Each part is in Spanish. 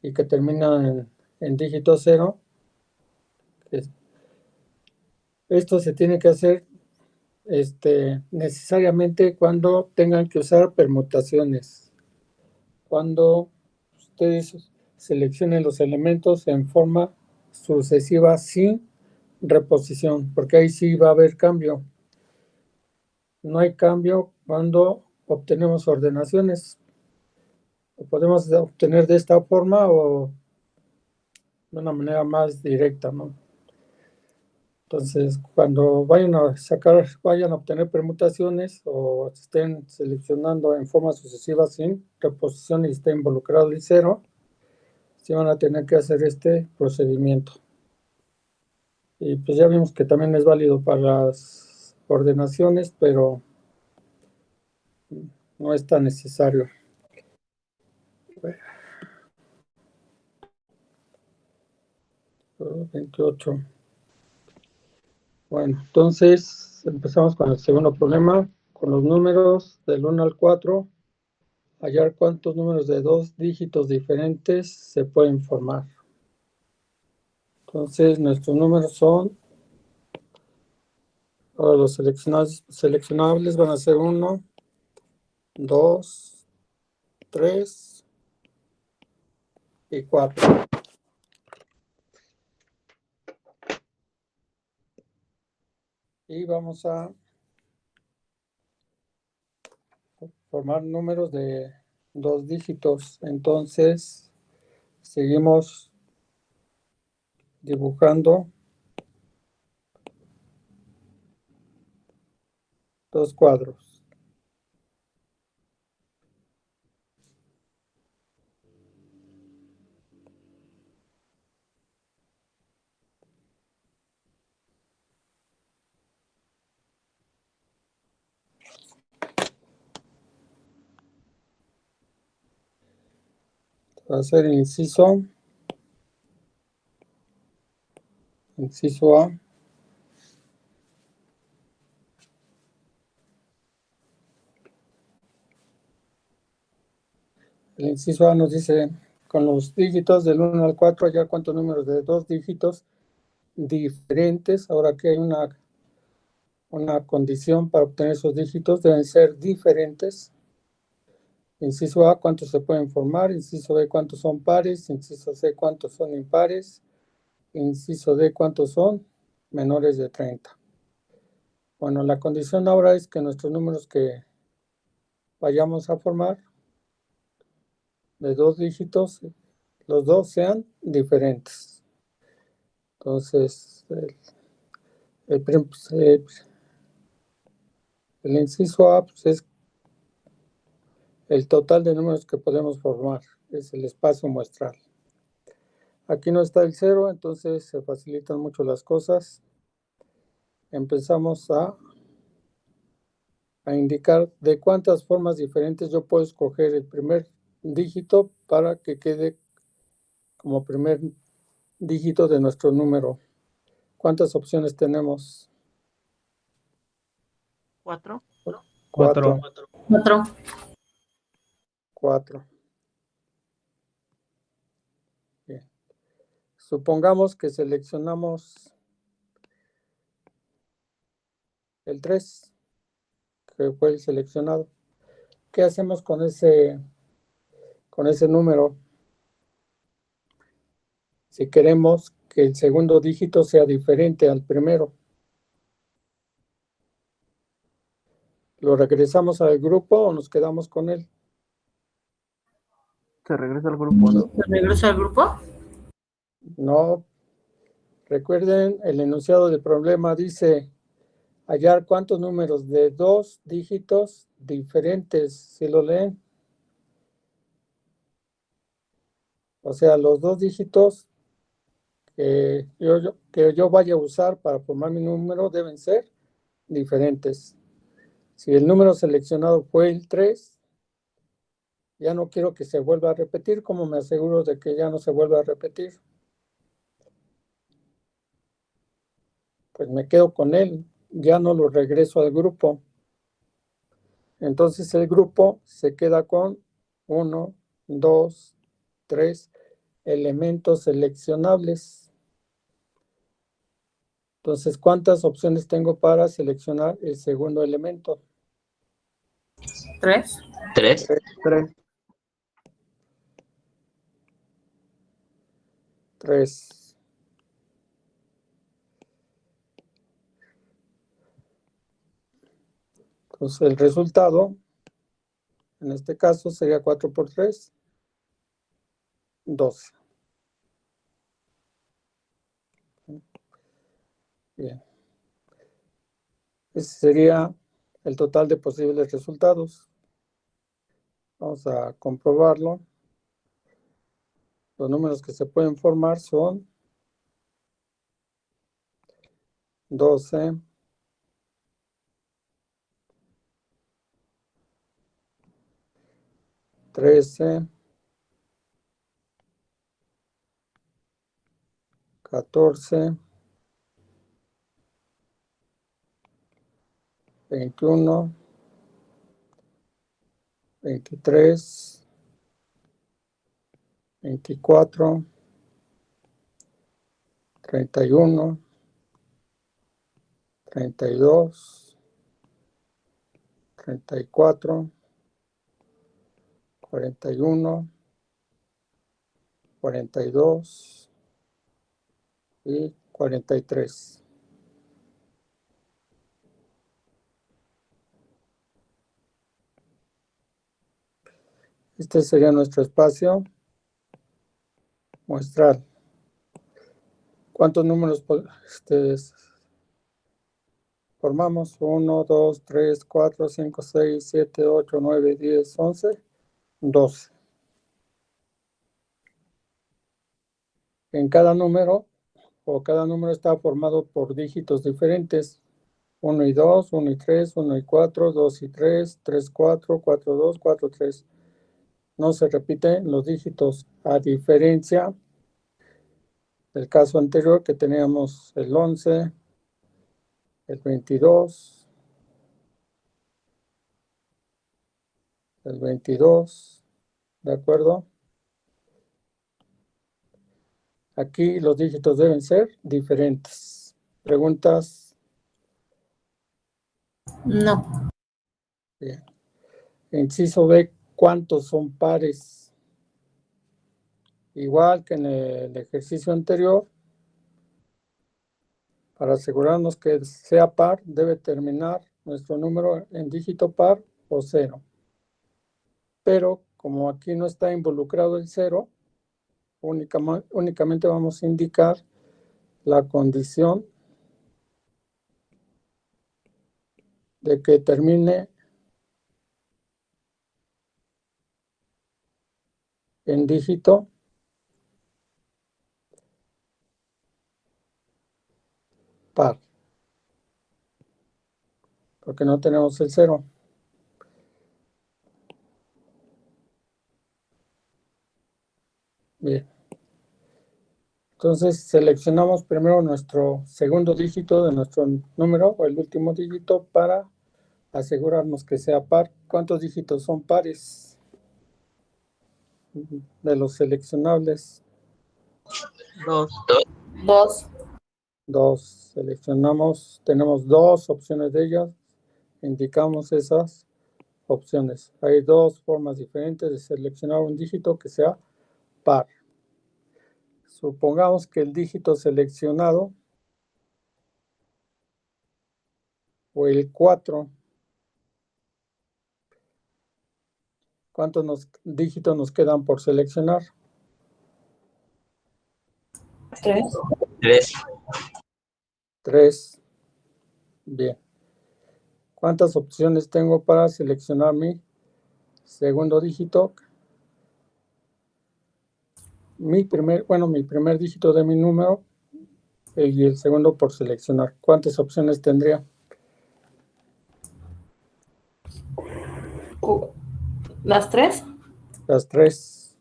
y que termina en dígito 0. Esto se tiene que hacer necesariamente cuando tengan que usar permutaciones. Cuando ustedes seleccionen los elementos en forma sucesiva sin reposición, porque ahí sí va a haber cambio. No hay cambio cuando obtenemos ordenaciones. Lo podemos obtener de esta forma o de una manera más directa, ¿no? Entonces, cuando vayan a obtener permutaciones o estén seleccionando en forma sucesiva sin reposición y esté involucrado el 0, sí van a tener que hacer este procedimiento. Y pues ya vimos que también es válido para las ordenaciones, pero no es tan necesario. 28. Bueno, entonces empezamos con el segundo problema, con los números del 1 al 4. Hallar cuántos números de 2 dígitos diferentes se pueden formar. Entonces, nuestros números son, ahora los seleccionables van a ser 1, 2, 3 y 4. Y vamos a formar números de 2 dígitos. Entonces, seguimos dibujando 2 cuadros. Va a ser el inciso A. El inciso A nos dice, con los dígitos del 1 al 4, hallar cuántos números de 2 dígitos diferentes. Ahora que hay una condición para obtener esos dígitos, deben ser diferentes. Inciso A, cuántos se pueden formar. Inciso B, cuántos son pares. Inciso C, cuántos son impares. Inciso D, cuántos son menores de 30. Bueno, la condición ahora es que nuestros números que vayamos a formar de 2 dígitos, los dos sean diferentes. Entonces, el inciso A pues, es el total de números que podemos formar, es el espacio muestral. Aquí no está el 0, entonces se facilitan mucho las cosas. Empezamos a indicar de cuántas formas diferentes yo puedo escoger el primer dígito para que quede como primer dígito de nuestro número. ¿Cuántas opciones tenemos? 4. 4. 4. Bien. Supongamos que seleccionamos el 3, que fue el seleccionado. ¿Qué hacemos con ese número? Si queremos que el segundo dígito sea diferente al primero, ¿lo regresamos al grupo o nos quedamos con él? Se regresa al grupo, ¿no? ¿Se regresa al grupo? No. Recuerden, el enunciado del problema dice hallar cuántos números de 2 dígitos diferentes. ¿Sí lo leen? O sea, los 2 dígitos que yo vaya a usar para formar mi número deben ser diferentes. Si el número seleccionado fue el 3, ya no quiero que se vuelva a repetir. ¿Cómo me aseguro de que ya no se vuelva a repetir? Pues me quedo con él, ya no lo regreso al grupo. Entonces el grupo se queda con 1, 2, 3 elementos seleccionables. Entonces, ¿cuántas opciones tengo para seleccionar el segundo elemento? 3. 3. 3. Entonces, el resultado, en este caso, sería 4 por 3, 12. Bien. Ese sería el total de posibles resultados. Vamos a comprobarlo. Los números que se pueden formar son 12, 13, 14, 21, 23, 24, 31, 32, 34, 41, 42 y 43. Este sería nuestro espacio muestral. ¿Cuántos números formamos? 1, 2, 3, 4, 5, 6, 7, 8, 9, 10, 11, 12. En cada número está formado por dígitos diferentes. 1 y 2, 1 y 3, 1 y 4, 2 y 3, 3, 4, 4, 2, 4, 3. No se repiten los dígitos, a diferencia del caso anterior que teníamos el 11, el 22, el 22, ¿de acuerdo? Aquí los dígitos deben ser diferentes. ¿Preguntas? No. Bien. Inciso B, ¿cuántos son pares? Igual que en el ejercicio anterior, para asegurarnos que sea par, debe terminar nuestro número en dígito par o 0. Pero como aquí no está involucrado el 0, únicamente vamos a indicar la condición de que termine en dígito par, porque no tenemos el 0. Bien. Entonces seleccionamos primero nuestro segundo dígito de nuestro número o el último dígito para asegurarnos que sea par. ¿Cuántos dígitos son pares de los seleccionables? 2. 2. 2. Seleccionamos, tenemos dos opciones de ellas, indicamos esas opciones. Hay dos formas diferentes de seleccionar un dígito que sea par. Supongamos que el dígito seleccionado o el 4, ¿cuántos dígitos nos quedan por seleccionar? 3. 3. 3. Bien. ¿Cuántas opciones tengo para seleccionar mi segundo dígito? Mi primer dígito de mi número y el segundo por seleccionar. ¿Cuántas opciones tendría? ¿Las 3? Las 3.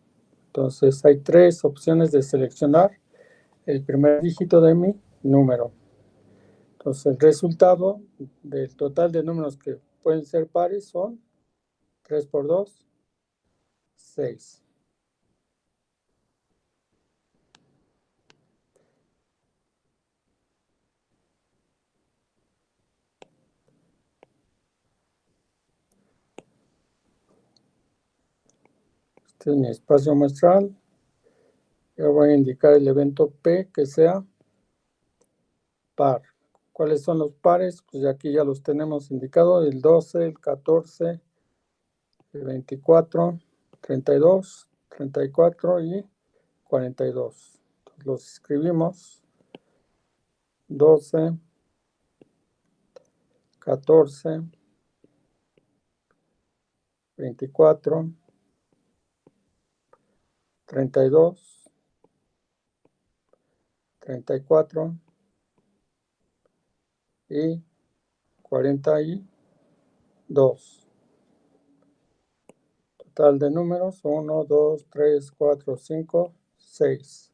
Entonces hay 3 opciones de seleccionar el primer dígito de mi número. Entonces el resultado del total de números que pueden ser pares son 3 por 2, 6. Este es mi espacio muestral. Yo voy a indicar el evento P que sea par. ¿Cuáles son los pares? Pues aquí ya los tenemos indicados, el 12, el 14, el 24, 32, 34 y 42. Entonces, los escribimos 12, 14, 24, 32, 34 y 42. Total de números 1, 2, 3, 4, 5, 6.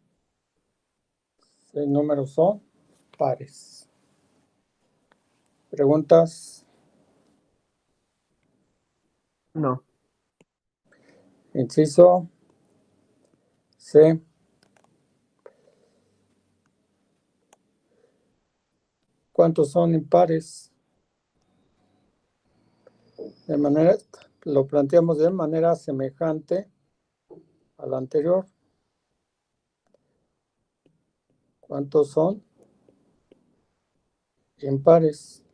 6 números son pares. ¿Preguntas? No. Inciso C. ¿Cuántos son impares? Lo planteamos de manera semejante a la anterior. ¿Cuántos son impares?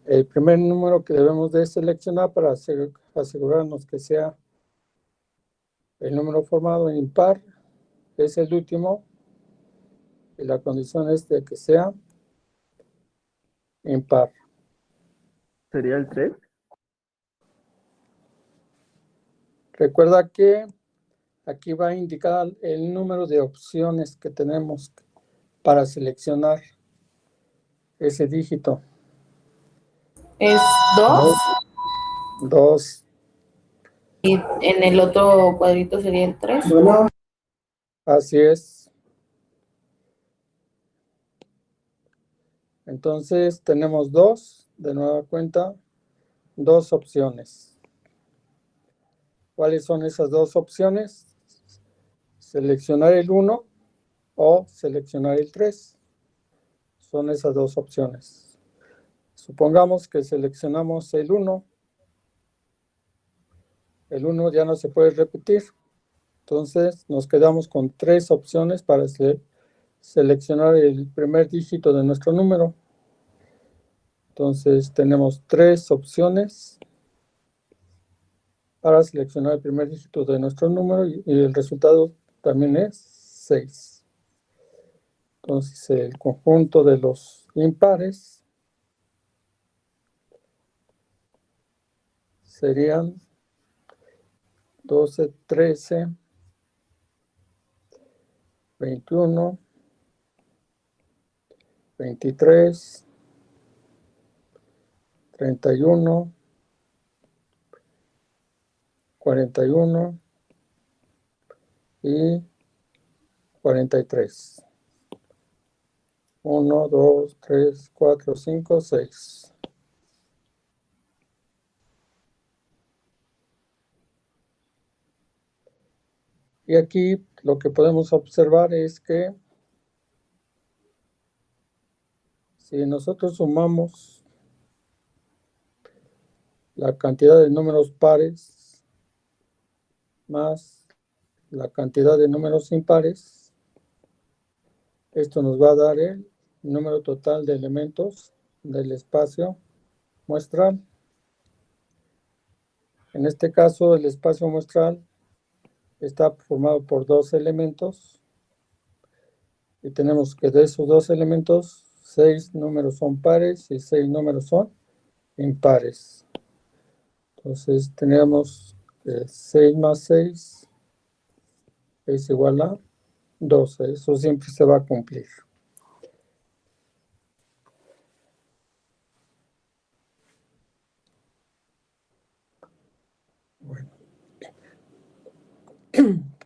El primer número que debemos de seleccionar para asegurarnos que sea el número formado en impar es el último, y la condición es de que sea impar. ¿Sería el 3? Recuerda que aquí va a indicar el número de opciones que tenemos para seleccionar ese dígito. Es 2 2. y en el otro cuadrito sería el 3. Así es. Entonces tenemos de nueva cuenta, 2 opciones. ¿Cuáles son esas 2 opciones? Seleccionar el 1 o seleccionar el 3. Son esas 2 opciones. Supongamos que seleccionamos el 1. El 1 ya no se puede repetir. Entonces nos quedamos con 3 opciones para seleccionar el primer dígito de nuestro número. Entonces tenemos 3 opciones para seleccionar el primer dígito de nuestro número y el resultado también es 6. Entonces el conjunto de los impares serían 12, 13, 21, 23, 31, 41 y 43. 1, 2, 3, 4, 5, 6. Y aquí lo que podemos observar es que si nosotros sumamos la cantidad de números pares más la cantidad de números impares, esto nos va a dar el número total de elementos del espacio muestral. En este caso, el espacio muestral está formado por 2 elementos y tenemos que de esos 2 elementos, 6 números son pares y 6 números son impares. Entonces tenemos 6 más 6 es igual a 12. Eso siempre se va a cumplir. Bueno.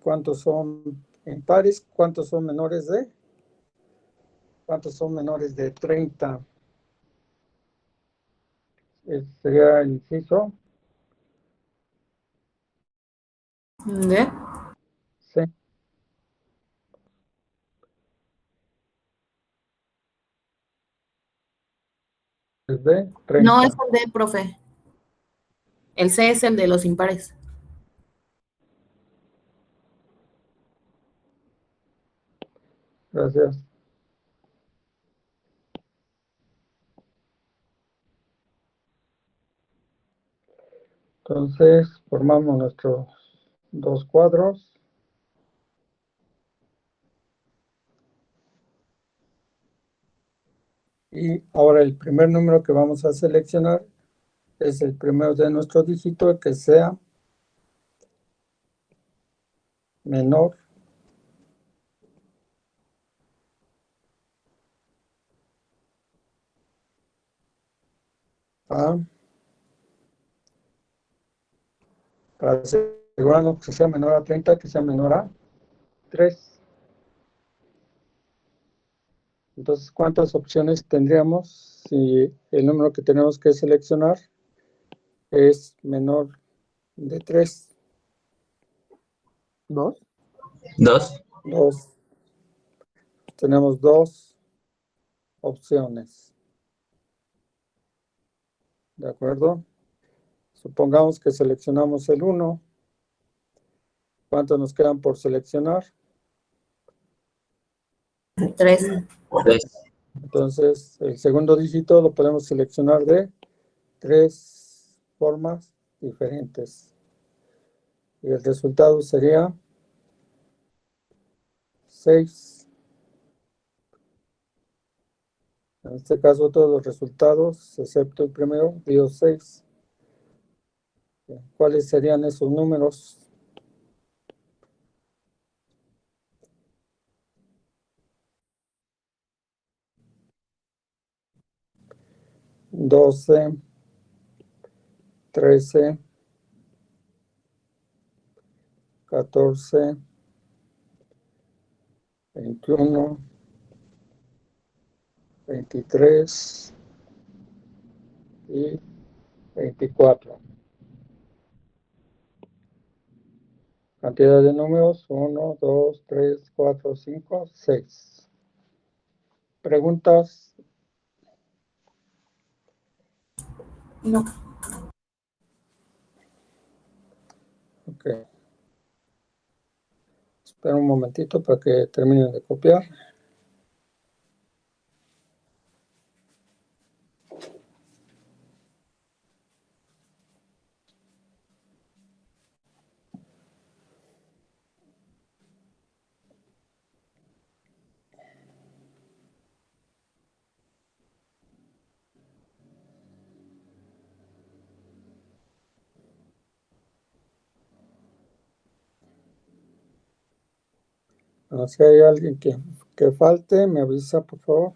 ¿Cuántos son impares? ¿Cuántos son menores de? ¿Cuántos son menores de 30? Sería el inciso ¿De? C. de 30. No es el D, profe. El C es el de los impares. Gracias. Entonces, formamos nuestros dos cuadros. Y ahora el primer número que vamos a seleccionar es el primero de nuestro dígito que sea menor a, para asegurarnos que sea menor a 30, que sea menor a 3. Entonces, ¿cuántas opciones tendríamos si el número que tenemos que seleccionar es menor de 3? 2. 2. 2. Tenemos dos opciones. ¿De acuerdo? Supongamos que seleccionamos el 1. ¿Cuántos nos quedan por seleccionar? 3. 3. Entonces, el segundo dígito lo podemos seleccionar de 3 formas diferentes. Y el resultado sería 6. En este caso, todos los resultados, excepto el primero, dio 6. ¿Cuáles serían esos números? 12, 13, 14, 21, 23 y 24. Cantidad de números: 1, 2, 3, 4, 5, 6. ¿Preguntas? No. Ok. Espera un momentito para que terminen de copiar. Si hay alguien que falte, me avisa, por favor.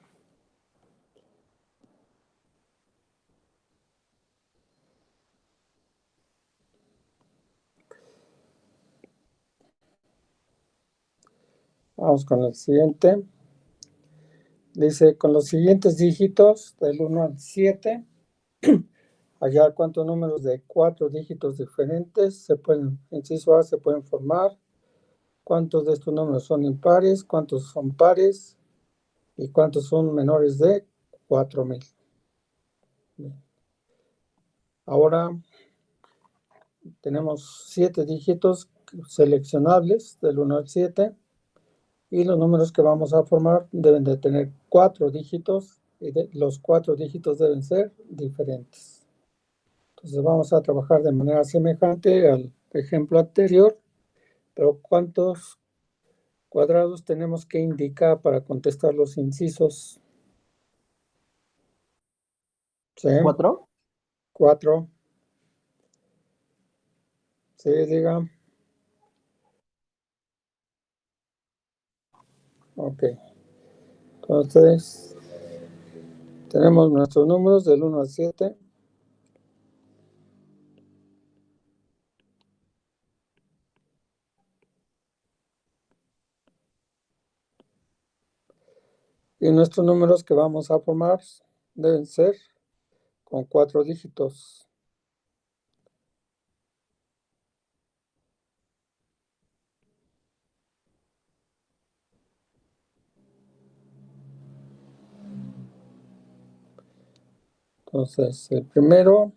Vamos con el siguiente. Dice, con los siguientes dígitos, del 1 al 7, hallar cuántos números de 4 dígitos diferentes inciso A, se pueden formar, cuántos de estos números son impares, cuántos son pares y cuántos son menores de 4000. Ahora tenemos 7 dígitos seleccionables del 1 al 7 y los números que vamos a formar deben de tener 4 dígitos y los 4 dígitos deben ser diferentes. Entonces vamos a trabajar de manera semejante al ejemplo anterior, pero ¿cuántos cuadrados tenemos que indicar para contestar los incisos? ¿Sí? 4. 4. Sí, diga. Ok. Entonces, tenemos nuestros números del 1 al 7. Y nuestros números que vamos a formar deben ser con 4 dígitos. Entonces, el primero,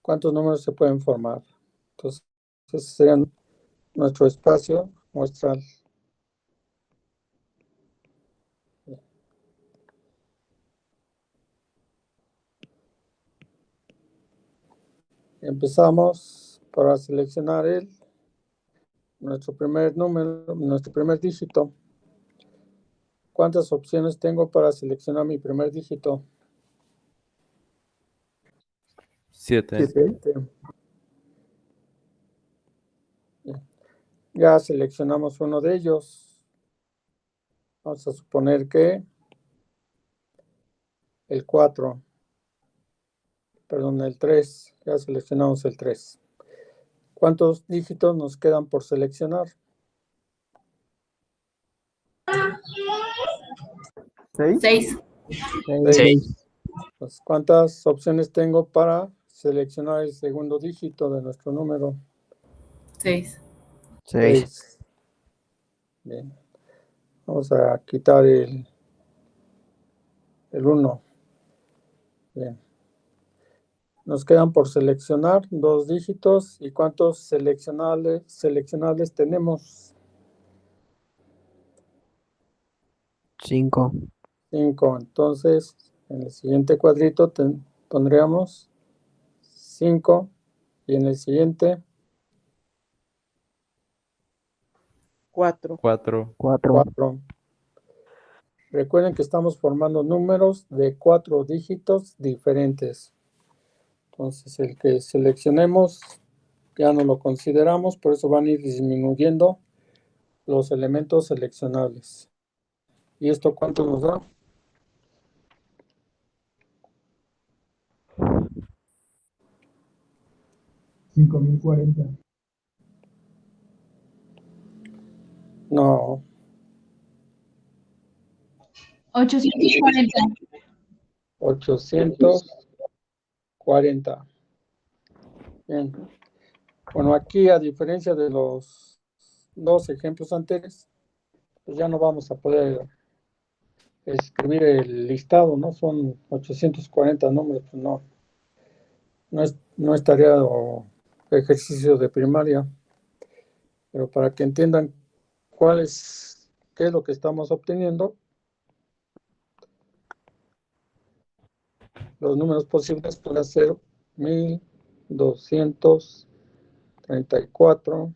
¿cuántos números se pueden formar? Entonces, ese sería nuestro espacio muestral. Empezamos para seleccionar nuestro primer número, nuestro primer dígito. ¿Cuántas opciones tengo para seleccionar mi primer dígito? 7. 7. Ya seleccionamos uno de ellos. Vamos a suponer que el 4, perdón, el 3. Ya seleccionamos el 3. ¿Cuántos dígitos nos quedan por seleccionar? 6. 6. 6. Pues, ¿cuántas opciones tengo para seleccionar el segundo dígito de nuestro número? 6. 6. Bien. Vamos a quitar el 1. Bien. Nos quedan por seleccionar 2 dígitos. ¿Y cuántos seleccionables tenemos? 5. 5. Entonces, en el siguiente cuadrito pondríamos 5. Y en el siguiente, 4. 4. 4. 4. Recuerden que estamos formando números de 4 dígitos diferentes. Entonces, el que seleccionemos ya no lo consideramos, por eso van a ir disminuyendo los elementos seleccionables. ¿Y esto cuánto nos da? No, 840. 840. Bien. Bueno, aquí a diferencia de los 2 ejemplos anteriores, pues ya no vamos a poder escribir el listado, ¿no? Son 840 números, pues no es tarea o ejercicio de primaria, pero para que entiendan qué es lo que estamos obteniendo, los números posibles pueden ser 1234,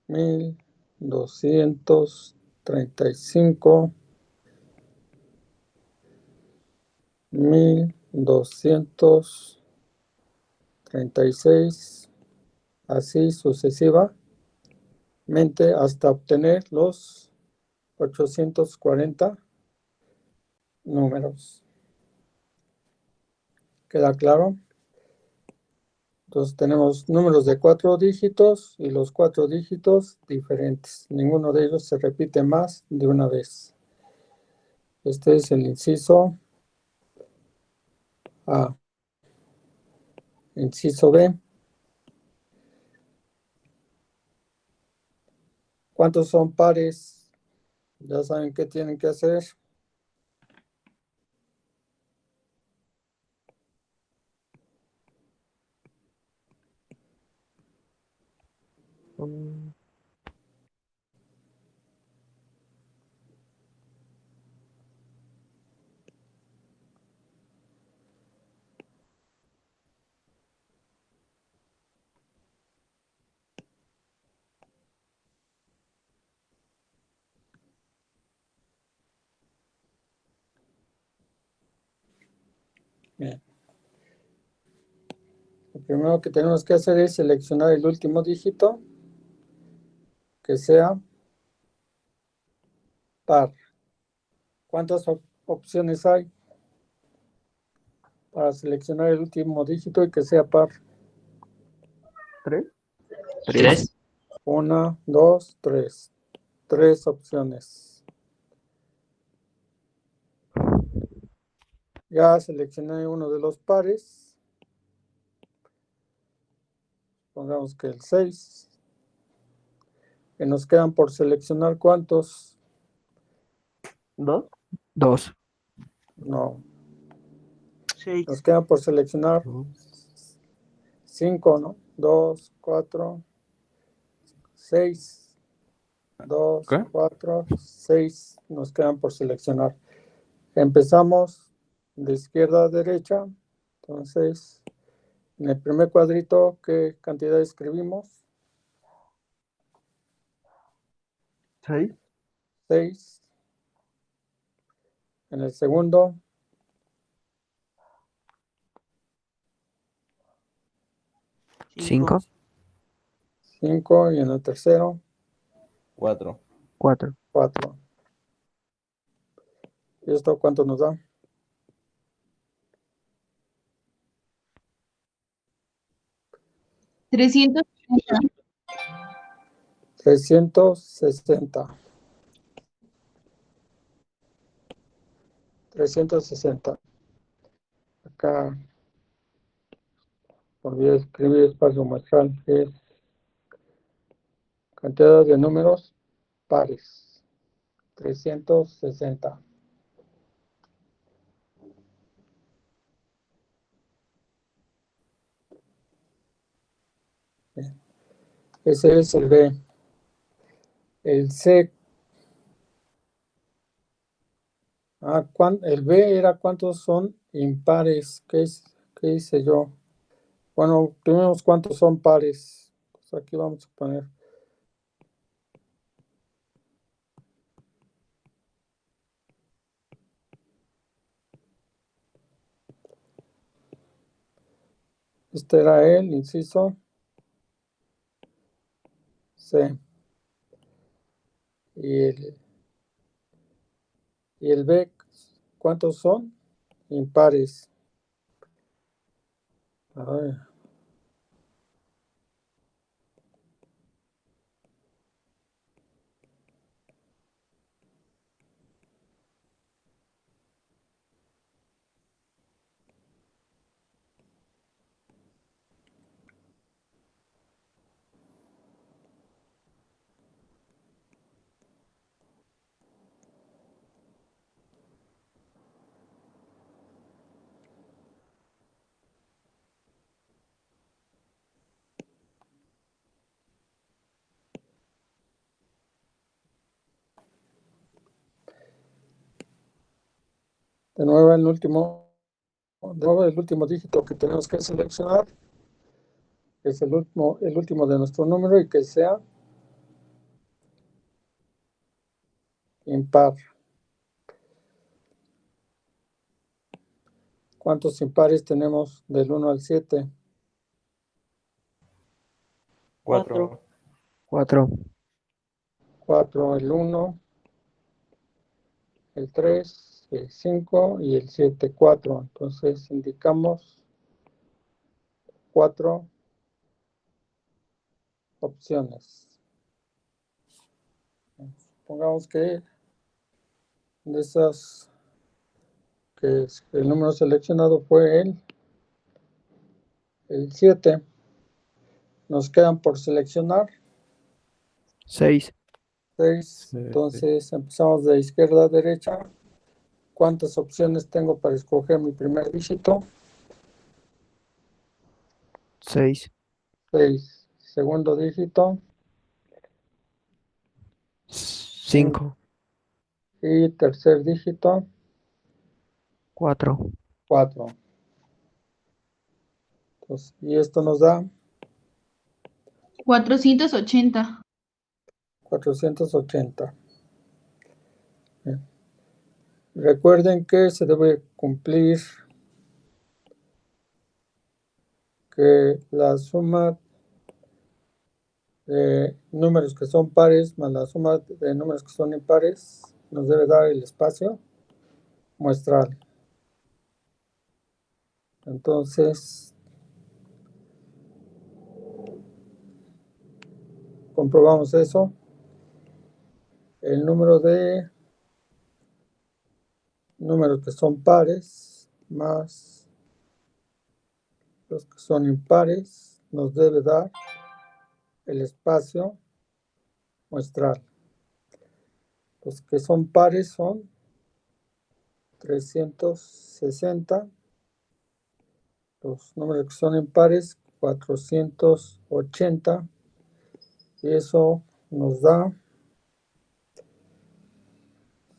1235, 1236, así sucesivamente hasta obtener los 840 números. ¿Queda claro? Entonces tenemos números de 4 dígitos y los 4 dígitos diferentes. Ninguno de ellos se repite más de una vez. Este es el inciso A. Inciso B. ¿Cuántos son pares? Ya saben qué tienen que hacer. Bien. Lo primero que tenemos que hacer es seleccionar el último dígito que sea par. ¿Cuántas opciones hay para seleccionar el último dígito y que sea par? 3. 3. 1, 2, 3. 3 opciones. Ya seleccioné uno de los pares. Pongamos que el 6. Que nos quedan por seleccionar ¿cuántos? 2. 2. No. 6. Nos quedan por seleccionar 5, ¿no? 2, 4, 6. 2, ¿Qué? 4, 6. Nos quedan por seleccionar. Empezamos de izquierda a derecha. Entonces, en el primer cuadrito, ¿qué cantidad escribimos? 6. 6. En el segundo, 5. 5. Y en el tercero, 4. 4. 4. ¿Y esto cuánto nos da? 360. 360. 360. Acá volví a escribir espacio muestral, que es cantidad de números pares. 360. Bien. Ese es el B. El C. El B era cuántos son impares. ¿Qué hice yo? Bueno, tenemos cuántos son pares. Pues aquí vamos a poner. Este era el inciso C. Y el B, ¿cuántos son? Impares. A ver. De nuevo el último dígito que tenemos que seleccionar es el último de nuestro número y que sea impar. ¿Cuántos impares tenemos del 1 al 7? 4. 4. 4, el 1, el 3, el 5 y el 7, 4. Entonces indicamos 4 opciones. Supongamos que de esas que el número seleccionado fue el 7. Nos quedan por seleccionar 6. 6. Entonces empezamos de izquierda a derecha. ¿Cuántas opciones tengo para escoger mi primer dígito? 6. 6. Segundo dígito. 5. Y tercer dígito. 4. 4. Entonces, y esto nos da 480. 480. Bien. Recuerden que se debe cumplir que la suma de números que son pares más la suma de números que son impares nos debe dar el espacio muestral. Entonces, comprobamos eso. El número de números que son pares más los que son impares nos debe dar el espacio muestral. Los que son pares son 360. Los números que son impares, 480. Y eso nos da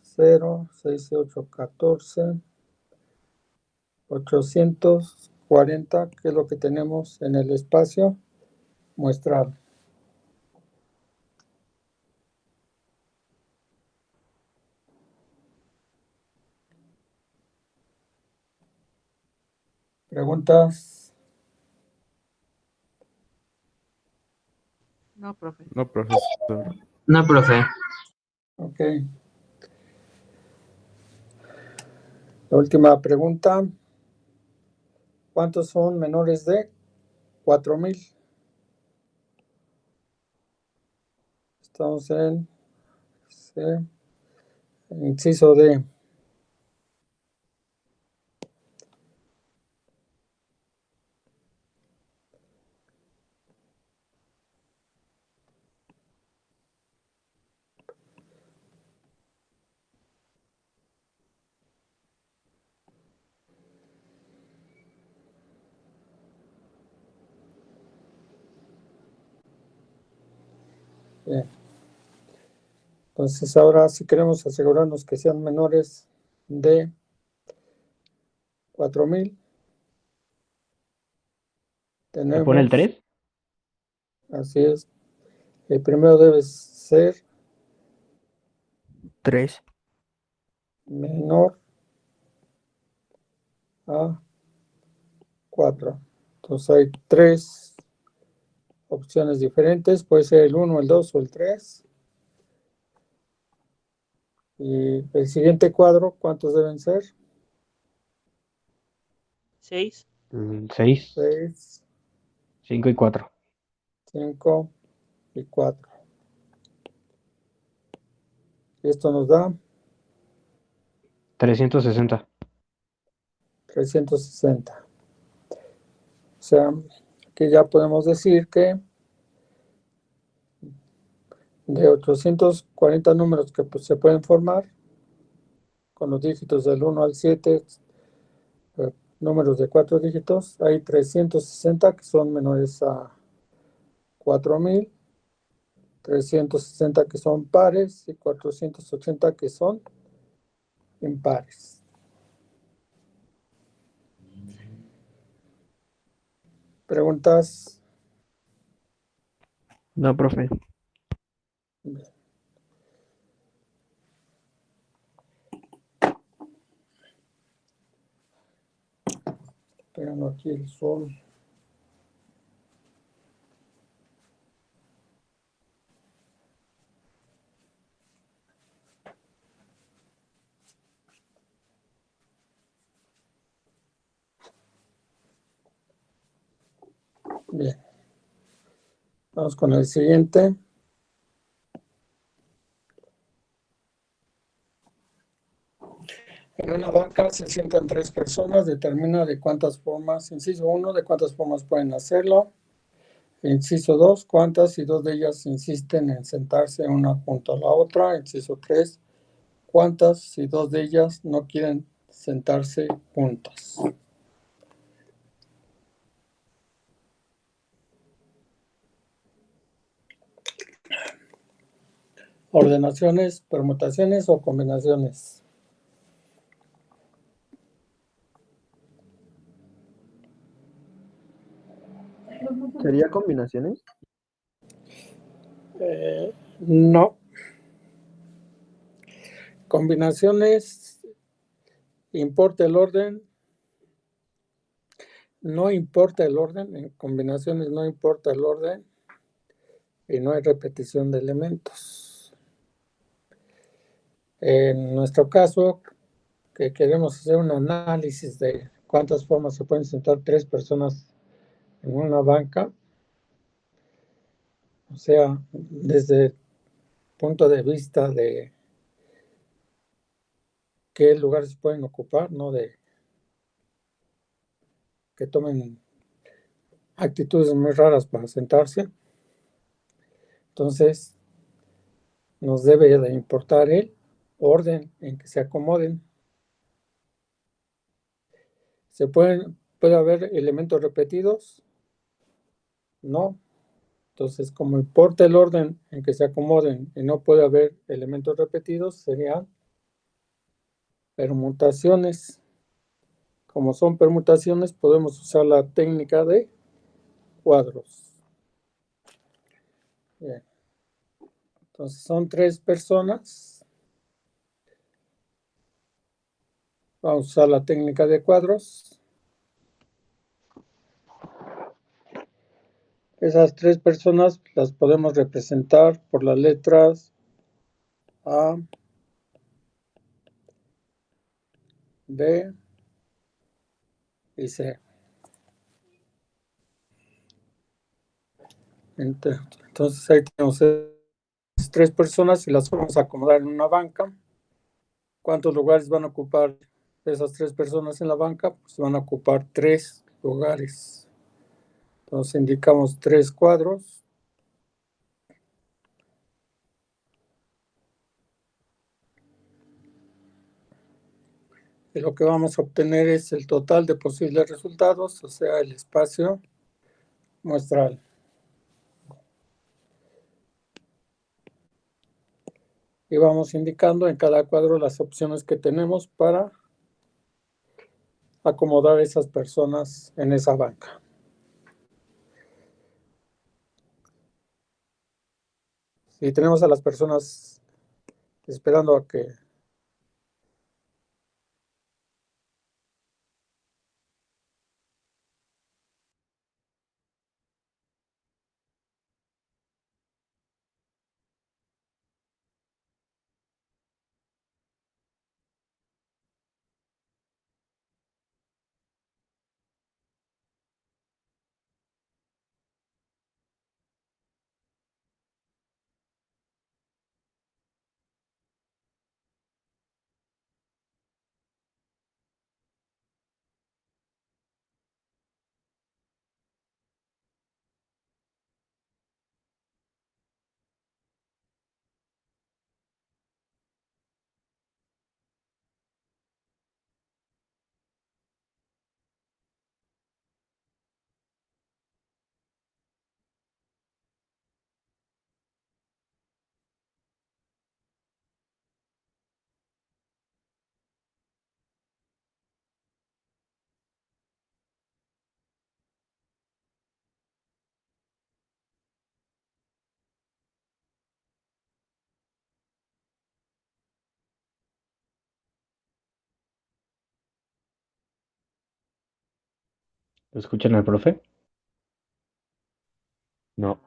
0, 6 y 8, 14. 840, que es lo que tenemos en el espacio muestrado. ¿Preguntas? No, profe. No, profesor. No, profe. Ok. La última pregunta. ¿Cuántos son menores de 4000? Estamos en inciso D. Bien. Entonces ahora si queremos asegurarnos que sean menores de 4000, ¿Se pone el tenemos, 3? así es, el primero debe ser 3. menor a 4. Entonces hay 3 opciones diferentes, puede ser el 1, el 2 o el 3. Y el siguiente cuadro, ¿cuántos deben ser? 6. 6, 6, 5 y 4. 5 y 4. Y esto nos da 360. 360. O sea, aquí ya podemos decir que de 840 números que pues, se pueden formar, con los dígitos del 1 al 7, números de 4 dígitos, hay 360 que son menores a 4000, 360 que son pares y 480 que son impares. ¿Preguntas? No, profe. Bien. Pegando aquí el sol. Bien. Vamos con el siguiente. En una banca se sientan 3 personas, determina de cuántas formas, inciso 1, de cuántas formas pueden hacerlo. Inciso 2, cuántas y 2 de ellas insisten en sentarse una junto a la otra. Inciso 3, cuántas y 2 de ellas no quieren sentarse juntas. Ordenaciones, permutaciones o combinaciones. ¿Sería combinaciones? No. Combinaciones, importa el orden. No importa el orden. En combinaciones no importa el orden. Y no hay repetición de elementos. En nuestro caso, que queremos hacer un análisis de cuántas formas se pueden sentar 3 personas en una banca, o sea, desde el punto de vista de qué lugares pueden ocupar, no de que tomen actitudes muy raras para sentarse. Entonces, nos debe de importar el orden en que se acomoden. ¿Puede haber elementos repetidos? No. Entonces, como importa el orden en que se acomoden y no puede haber elementos repetidos, serían permutaciones. Como son permutaciones, podemos usar la técnica de cuadros. Bien. Entonces, son 3 personas. Vamos a usar la técnica de cuadros. Esas 3 personas las podemos representar por las letras A, B y C. Entonces ahí tenemos 3 personas y las vamos a acomodar en una banca. ¿Cuántos lugares van a ocupar esas 3 personas en la banca? Pues van a ocupar 3 lugares. Entonces indicamos 3 cuadros. Y lo que vamos a obtener es el total de posibles resultados, o sea, el espacio muestral. Y vamos indicando en cada cuadro las opciones que tenemos para acomodar esas personas en esa banca. Si tenemos a las personas esperando a que ¿Lo escuchan al profe? No.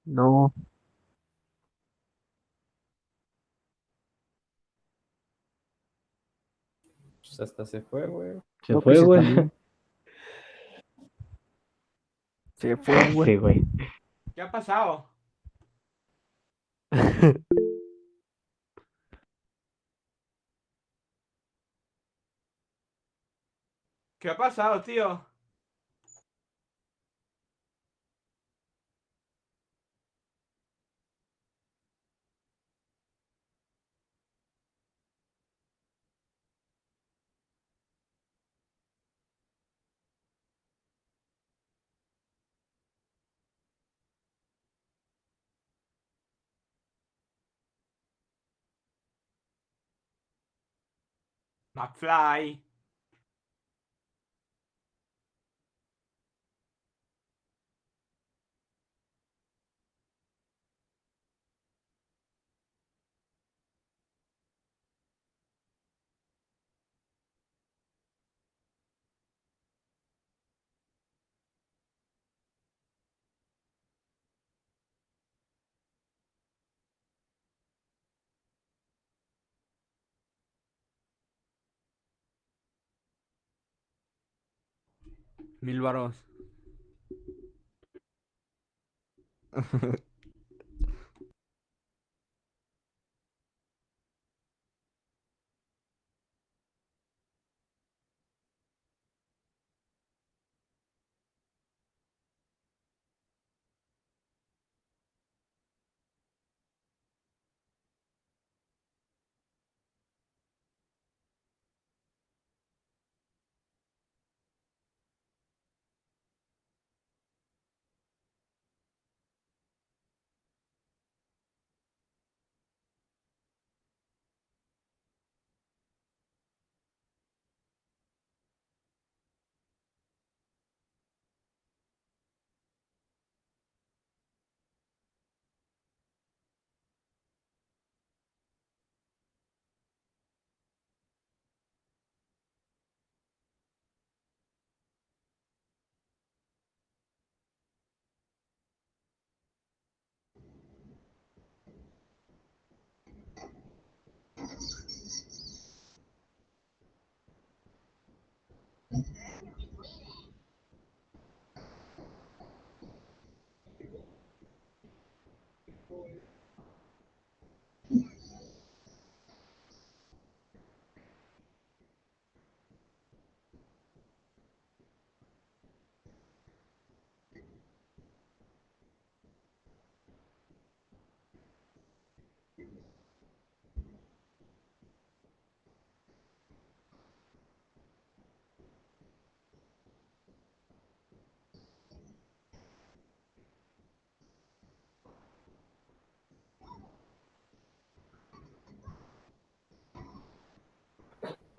No. Pues hasta se fue, güey. Se Creo que fue, se güey. salió. Se fue, güey. Sí, güey. ¿Qué ha pasado? ¿Qué ha pasado, tío? McFly. Mil varos.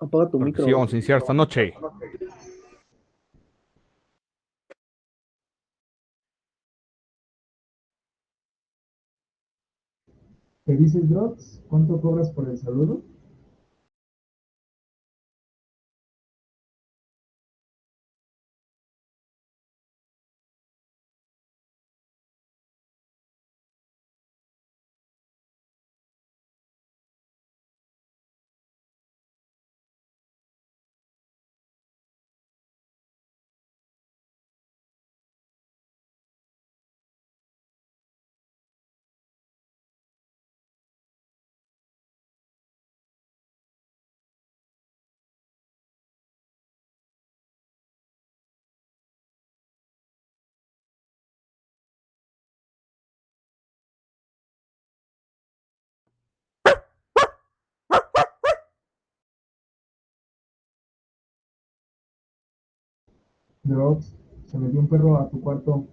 Apaga tu micro. Sí, vamos a iniciar esta noche. ¿Qué dices, Drox? ¿Cuánto cobras por el saludo? Drox, se metió un perro a tu cuarto.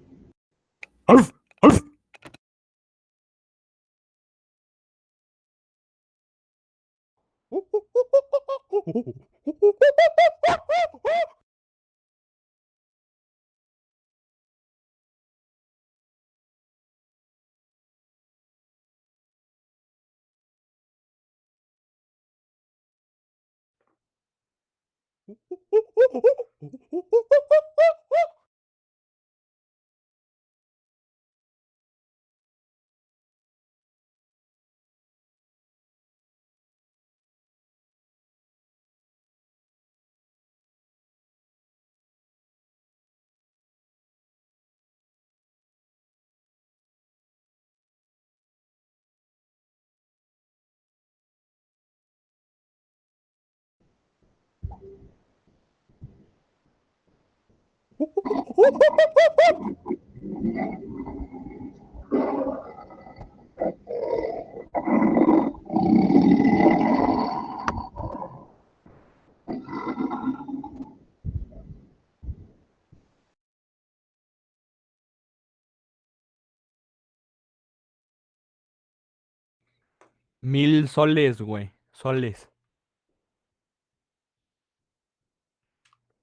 $1000, güey. Soles.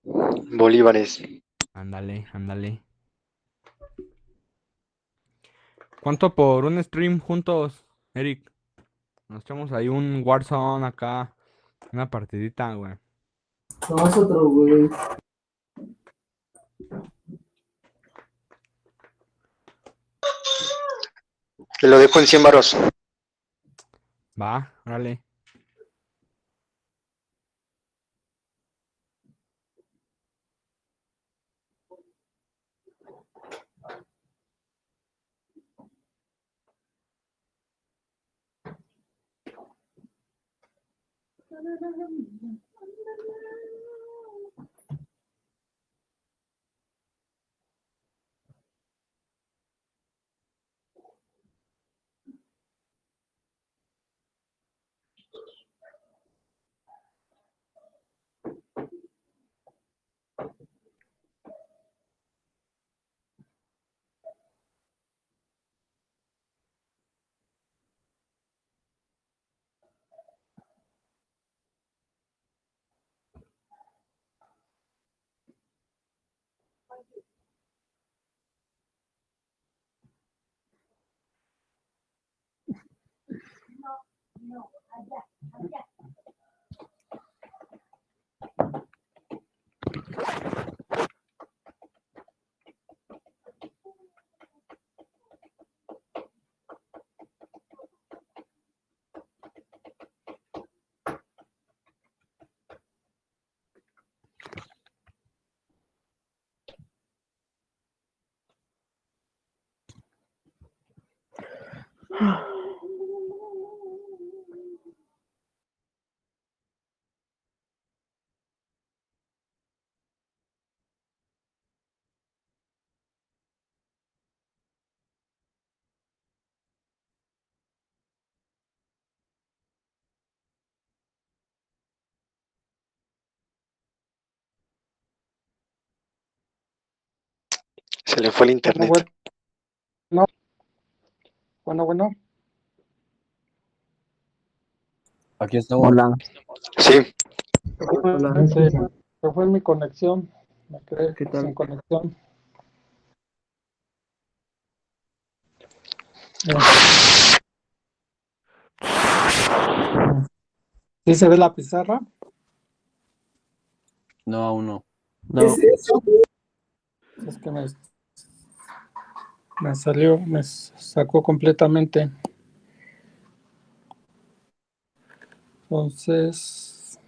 Bolívares. Ándale, ándale. ¿Cuánto por un stream juntos, Eric? Nos echamos ahí un Warzone acá. Una partidita, güey. No, es otro, güey. Te lo dejo en 100 varos. Va, órale. Se le fue el internet. Bueno. Aquí estamos. Hola. Sí, Hola. Se fue mi conexión. Me quedé ¿Qué tal? sin conexión. ¿Sí se ve la pizarra? No, aún no. No. Es que me salió, me sacó completamente. Entonces,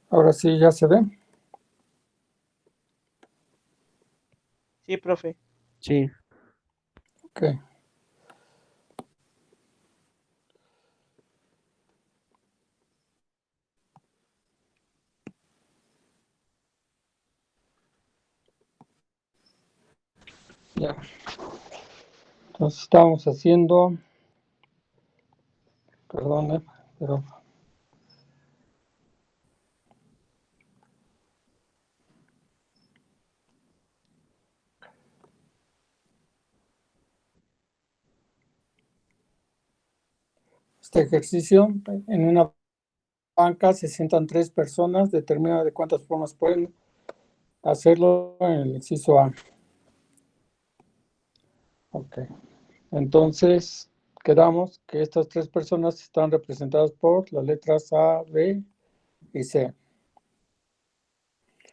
ahora sí ya se ve. Sí, profe. Sí. Ok. Ya. Entonces estamos haciendo, perdón, pero este ejercicio, en una banca se sientan 3 personas, determina de cuántas formas pueden hacerlo en el inciso A. Ok. Entonces, quedamos que estas 3 personas están representadas por las letras A, B y C.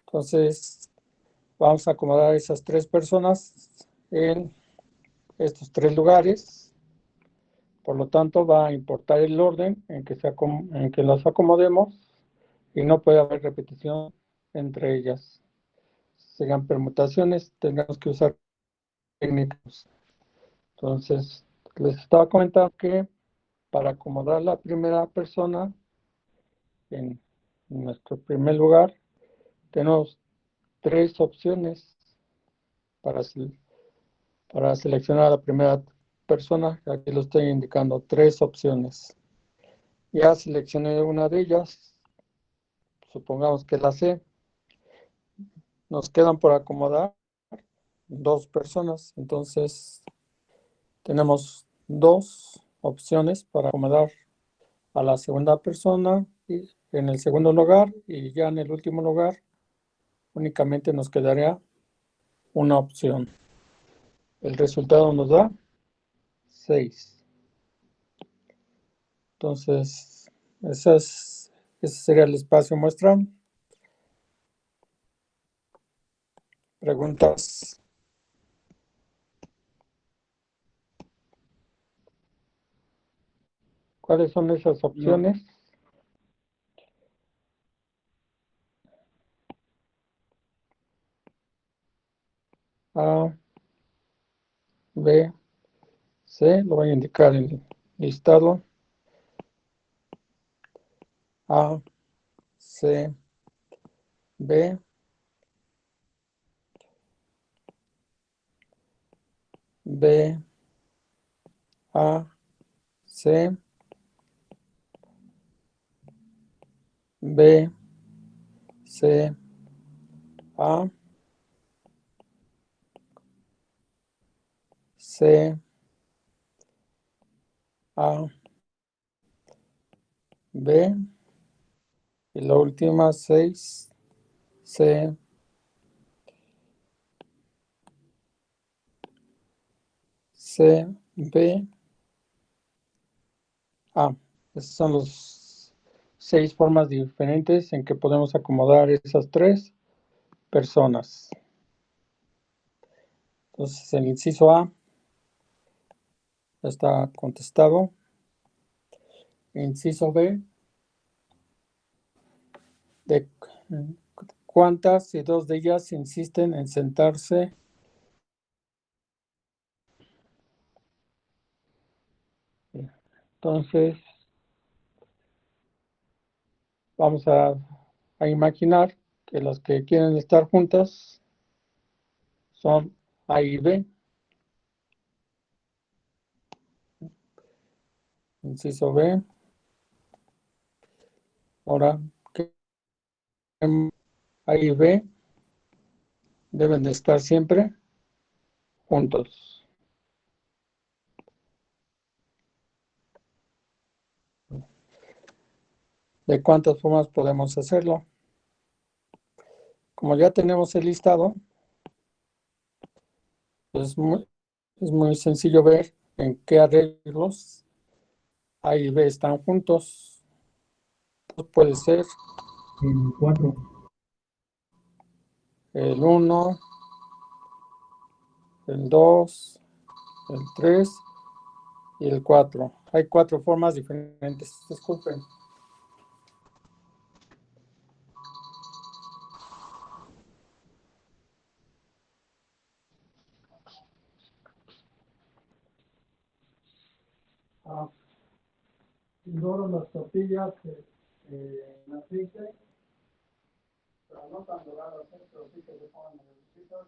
Entonces, vamos a acomodar esas 3 personas en estos 3 lugares. Por lo tanto, va a importar el orden en que las acomodemos y no puede haber repetición entre ellas. Serían permutaciones, tendremos que usar técnicas. Entonces, les estaba comentando que para acomodar la primera persona en nuestro primer lugar, tenemos 3 opciones para seleccionar a la primera persona. Aquí lo estoy indicando, 3 opciones. Ya seleccioné una de ellas, supongamos que la C. Nos quedan por acomodar 2 personas, entonces tenemos 2 opciones para acomodar a la segunda persona y en el segundo lugar, y ya en el último lugar únicamente nos quedaría una opción. El resultado nos da 6. Entonces, ese sería el espacio muestral. Preguntas. ¿Cuáles son esas opciones? A, B, C, lo voy a indicar en el listado. A, C, B, B, A, C, B, C, A, C, A, B, y la última 6, C, C, B, A. Esas son las 6 formas diferentes en que podemos acomodar esas 3 personas. Entonces, el inciso A ya está contestado. Inciso B. de cuántas y dos de ellas insisten en sentarse entonces vamos a imaginar que las que quieren estar juntas son A y B. Inciso B. Ahora, A y B deben de estar siempre juntos. ¿De cuántas formas podemos hacerlo? Como ya tenemos el listado, es muy sencillo ver en qué arreglos A y B están juntos. Pues puede ser El 4. el 1, el 2, el 3 y el 4. Hay 4 formas diferentes. Disculpen. Ignoro las tortillas en aceite, pero no tan doradas, pero sí que se pongan nerviositas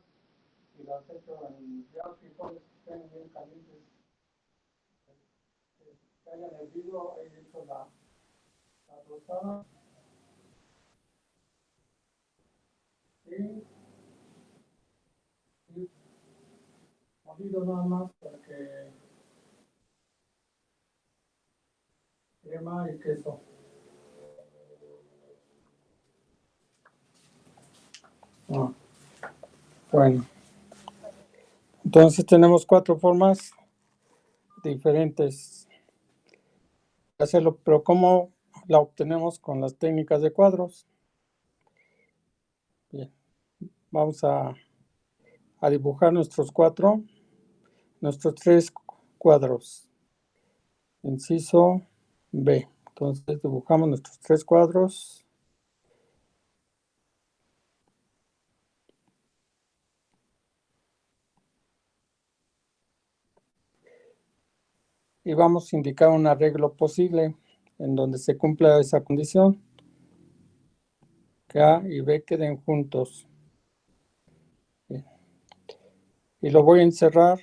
y las echo en ya frijoles que estén bien calientes. Que hayan hervido, ahí echo la tostada y molido nada más para que crema y queso. Bueno, entonces tenemos 4 formas diferentes de hacerlo, pero ¿cómo la obtenemos con las técnicas de cuadros? Bien, vamos a dibujar nuestros 3 cuadros. Inciso B. Entonces dibujamos nuestros 3 cuadros. Y vamos a indicar un arreglo posible en donde se cumpla esa condición. Que A y B queden juntos. Bien. Y lo voy a encerrar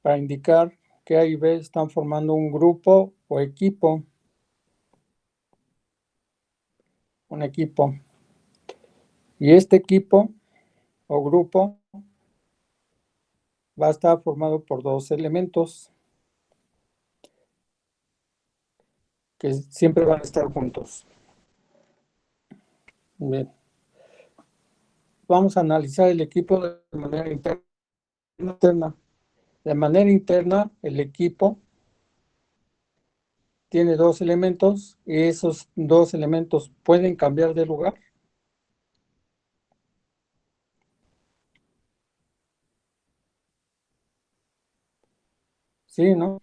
para indicar que A y B están formando un grupo o equipo. Un equipo. Y este equipo o grupo va a estar formado por 2 elementos que siempre van a estar juntos. Bien. Vamos a analizar el equipo de manera interna. De manera interna, el equipo tiene 2 elementos y esos 2 elementos pueden cambiar de lugar. Sí, ¿no?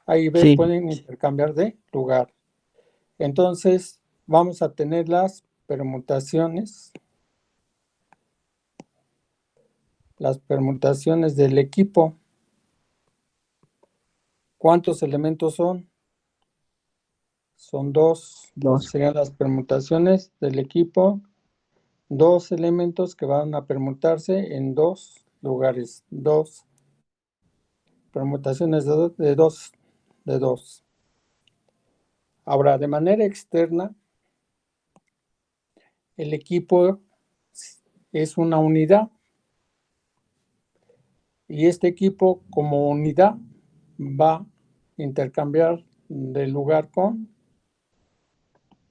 A y B Sí. pueden intercambiar de lugar. Entonces, vamos a tener las permutaciones. Las permutaciones del equipo. ¿Cuántos elementos son? Son 2. Dos. Serían las permutaciones del equipo. 2 elementos que van a permutarse en 2 lugares. 2 permutaciones de 2. Ahora, de manera externa, el equipo es una unidad. Y este equipo como unidad va a intercambiar de lugar con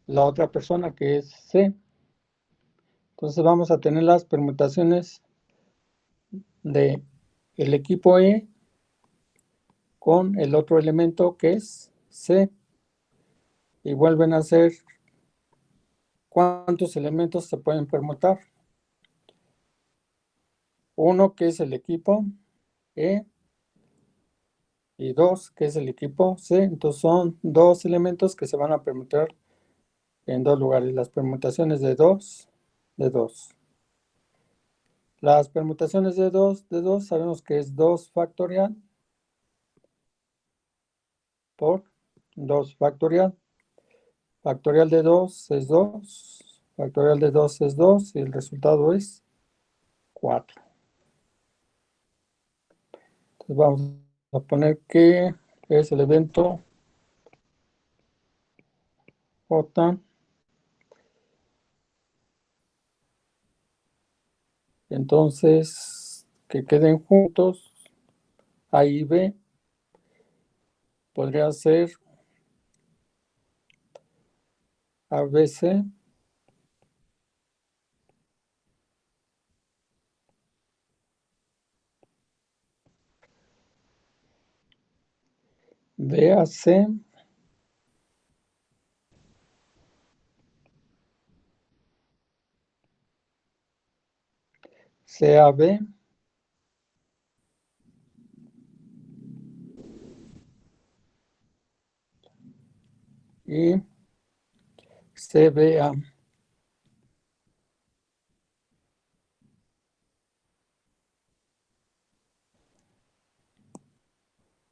la otra persona que es C. Entonces vamos a tener las permutaciones de el equipo E con el otro elemento que es C. Y vuelven a ser ¿cuántos elementos se pueden permutar? 1 que es el equipo E y 2, que es el equipo C. Entonces son dos elementos que se van a permutar en dos lugares. Las permutaciones de 2, de 2. Las permutaciones de 2 sabemos que es 2 factorial por 2 factorial. Factorial de 2 es 2. Factorial de 2 es 2 y el resultado es 4. Entonces vamos a poner que es el evento J. Entonces, que queden juntos A y B podría ser ABC BAC CAB y CBA.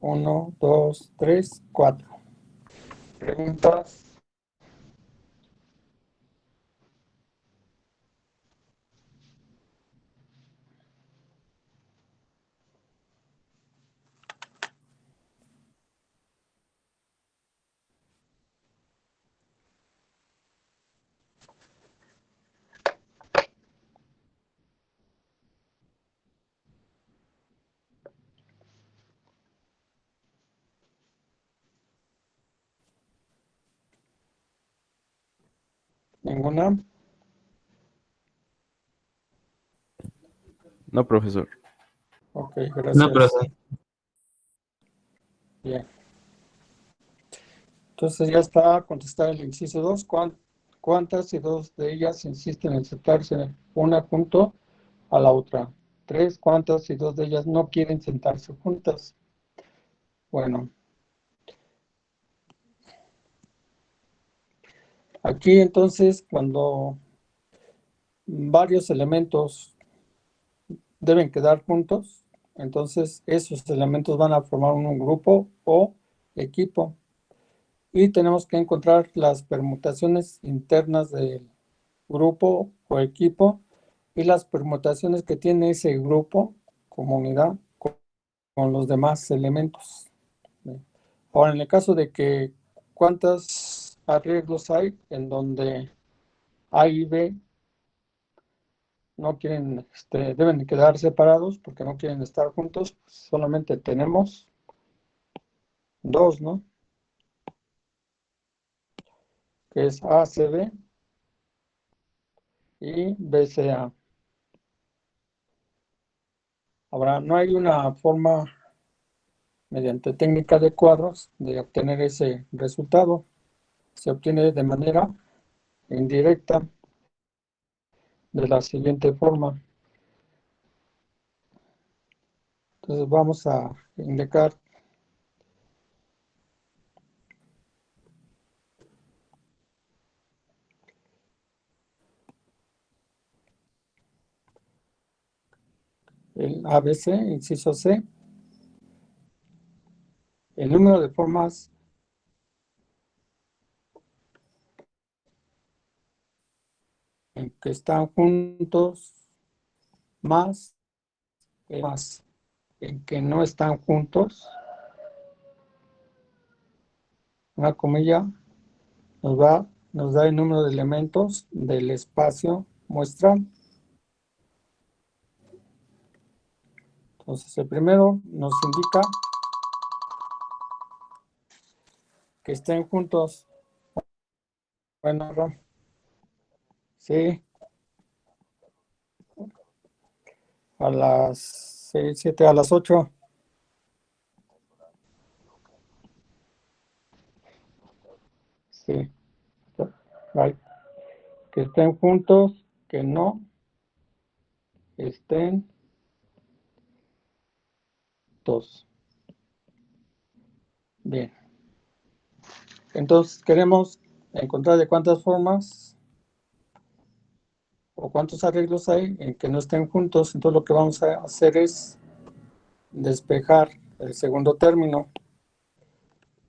Uno, dos, tres, cuatro. Preguntas. ¿Ninguna? No, profesor. Ok, No, gracias. profe. Bien. Entonces ya está contestar el inciso 2. ¿Cuántas y dos de ellas insisten en sentarse una junto a la otra? 3. ¿Cuántas y dos de ellas no quieren sentarse juntas? Bueno, aquí entonces cuando varios elementos deben quedar juntos, entonces esos elementos van a formar un grupo o equipo. Y tenemos que encontrar las permutaciones internas del grupo o equipo y las permutaciones que tiene ese grupo, comunidad, con los demás elementos. Ahora, en el caso de que cuántos arreglos hay en donde A y B no quieren, deben quedar separados porque no quieren estar juntos, solamente tenemos dos, ¿no? Que es ACB y BCA. Ahora, no hay una forma mediante técnica de cuadros de obtener ese resultado. Se obtiene de manera indirecta de la siguiente forma. Entonces vamos a indicar el ABC, inciso C, el número de formas en que están juntos más en que no están juntos, una comilla, nos da el número de elementos del espacio muestral. Entonces, el primero nos indica que estén juntos. Bueno, Ron. Sí. A las 6, 7, a las 8. Sí. Right. Que estén juntos, que no estén dos. Bien. Entonces queremos encontrar de cuántas formas o cuántos arreglos hay en que no estén juntos. Entonces lo que vamos a hacer es despejar el segundo término.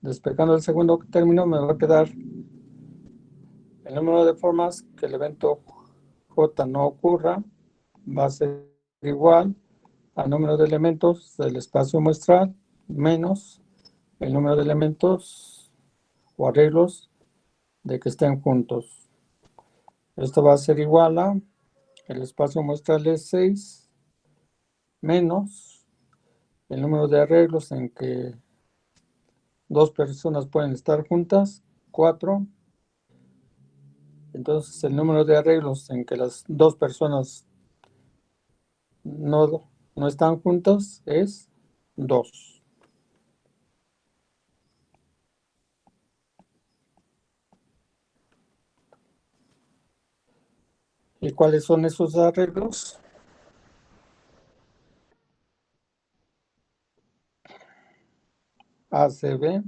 Despejando el segundo término me va a quedar el número de formas que el evento J no ocurra, va a ser igual al número de elementos del espacio muestral menos el número de elementos o arreglos de que estén juntos. Esto va a ser igual a el espacio muestral es 6 menos el número de arreglos en que dos personas pueden estar juntas, 4. Entonces el número de arreglos en que las dos personas no están juntas es 2. ¿Y cuáles son esos arreglos? ACB,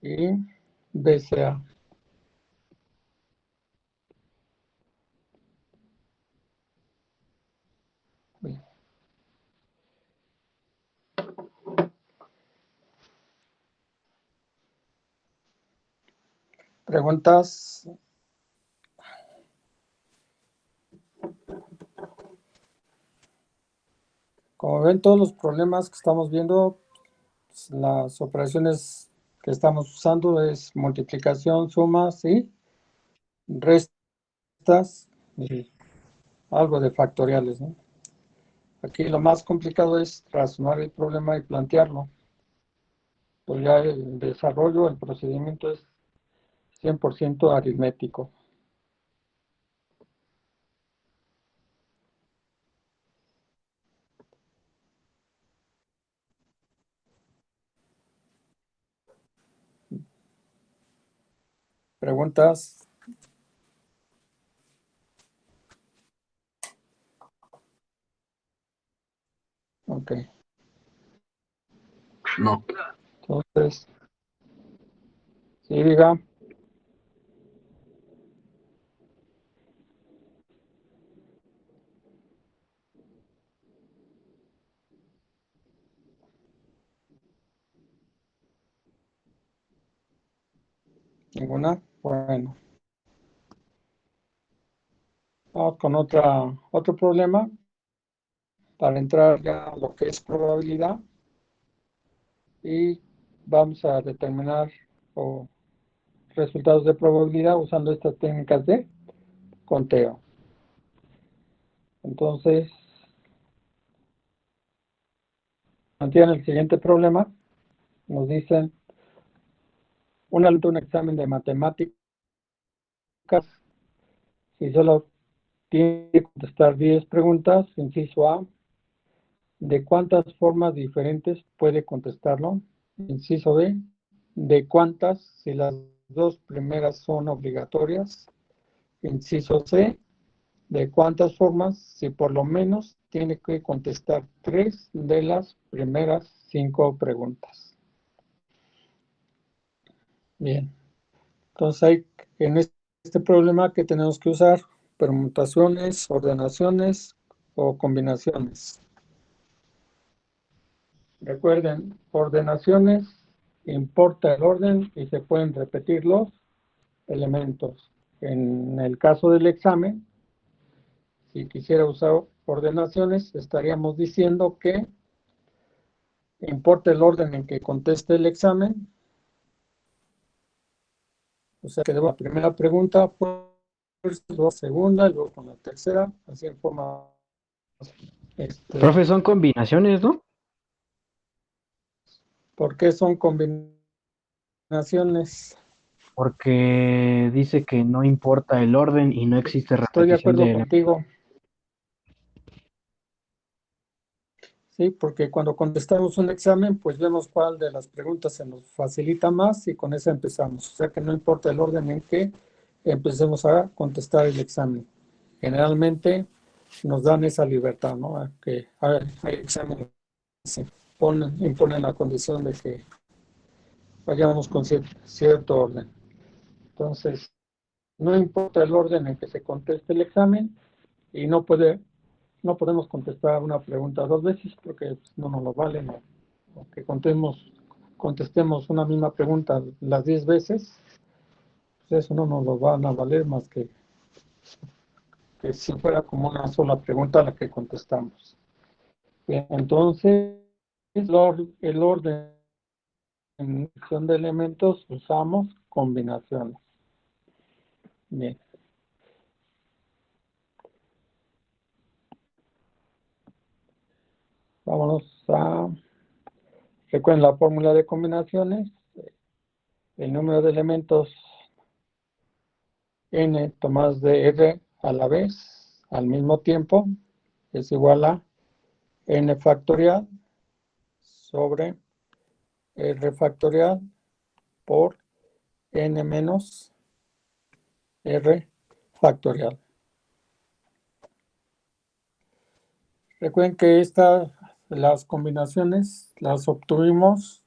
y BCA. Bien. Preguntas. Como ven, todos los problemas que estamos viendo, pues, las operaciones que estamos usando es multiplicación, sumas y restas y algo de factoriales, ¿no? Aquí lo más complicado es razonar el problema y plantearlo. Pues ya el desarrollo, el procedimiento es 100% aritmético. ¿Preguntas? Ok. No. Entonces, sí, diga. ¿Ninguna? Bueno. Vamos con otro problema para entrar ya a lo que es probabilidad y vamos a determinar resultados de probabilidad usando estas técnicas de conteo. Entonces, mantiene el siguiente problema. Nos dicen un examen de matemáticas y solo tiene que contestar 10 preguntas, inciso A, ¿de cuántas formas diferentes puede contestarlo? Inciso B, ¿de cuántas si las dos primeras son obligatorias? Inciso C, ¿de cuántas formas si por lo menos tiene que contestar 3 de las primeras 5 preguntas? Bien, entonces hay en este problema que tenemos que usar permutaciones, ordenaciones o combinaciones. Recuerden, ordenaciones, importa el orden y se pueden repetir los elementos. En el caso del examen, si quisiera usar ordenaciones, estaríamos diciendo que importa el orden en que conteste el examen. O sea, que debo la primera pregunta, pues, luego la segunda, y luego con la tercera, así en forma... Profe, son combinaciones, ¿no? ¿Por qué son combinaciones? Porque dice que no importa el orden y no existe Estoy de repetición acuerdo de elementos. contigo. Sí, porque cuando contestamos un examen, pues vemos cuál de las preguntas se nos facilita más y con esa empezamos. O sea que no importa el orden en que empecemos a contestar el examen. Generalmente nos dan esa libertad, ¿no? A que hay exámenes que se imponen la condición de que vayamos con cierto orden. Entonces, no importa el orden en que se conteste el examen y no podemos contestar una pregunta dos veces porque pues, no nos lo vale, ¿no? O que contestemos una misma pregunta las 10 veces, pues eso no nos lo van a valer más que si fuera como una sola pregunta la que contestamos. Bien, entonces, el orden en función de elementos usamos combinaciones. Bien. Vámonos a... Recuerden la fórmula de combinaciones. El número de elementos n tomados de r a la vez, al mismo tiempo, es igual a n factorial sobre r factorial por n menos r factorial. Recuerden que las combinaciones las obtuvimos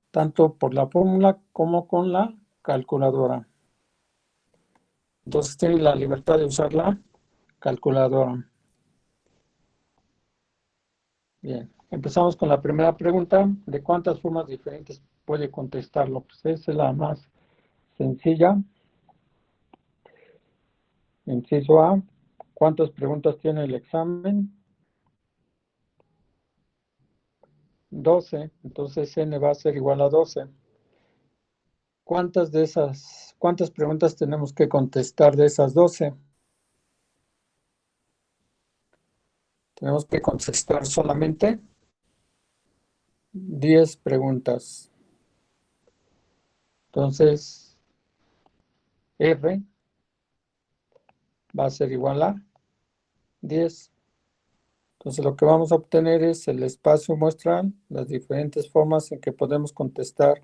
tanto por la fórmula como con la calculadora. Entonces tienen la libertad de usar la calculadora. Bien, empezamos con la primera pregunta. ¿De cuántas formas diferentes puede contestarlo? Pues esa es la más sencilla. Inciso A. ¿Cuántas preguntas tiene el examen? 12. Entonces n va a ser igual a 12. ¿Cuántas preguntas tenemos que contestar de esas 12? Tenemos que contestar solamente 10 preguntas. Entonces, R va a ser igual a 10. Entonces, lo que vamos a obtener es el espacio muestral, las diferentes formas en que podemos contestar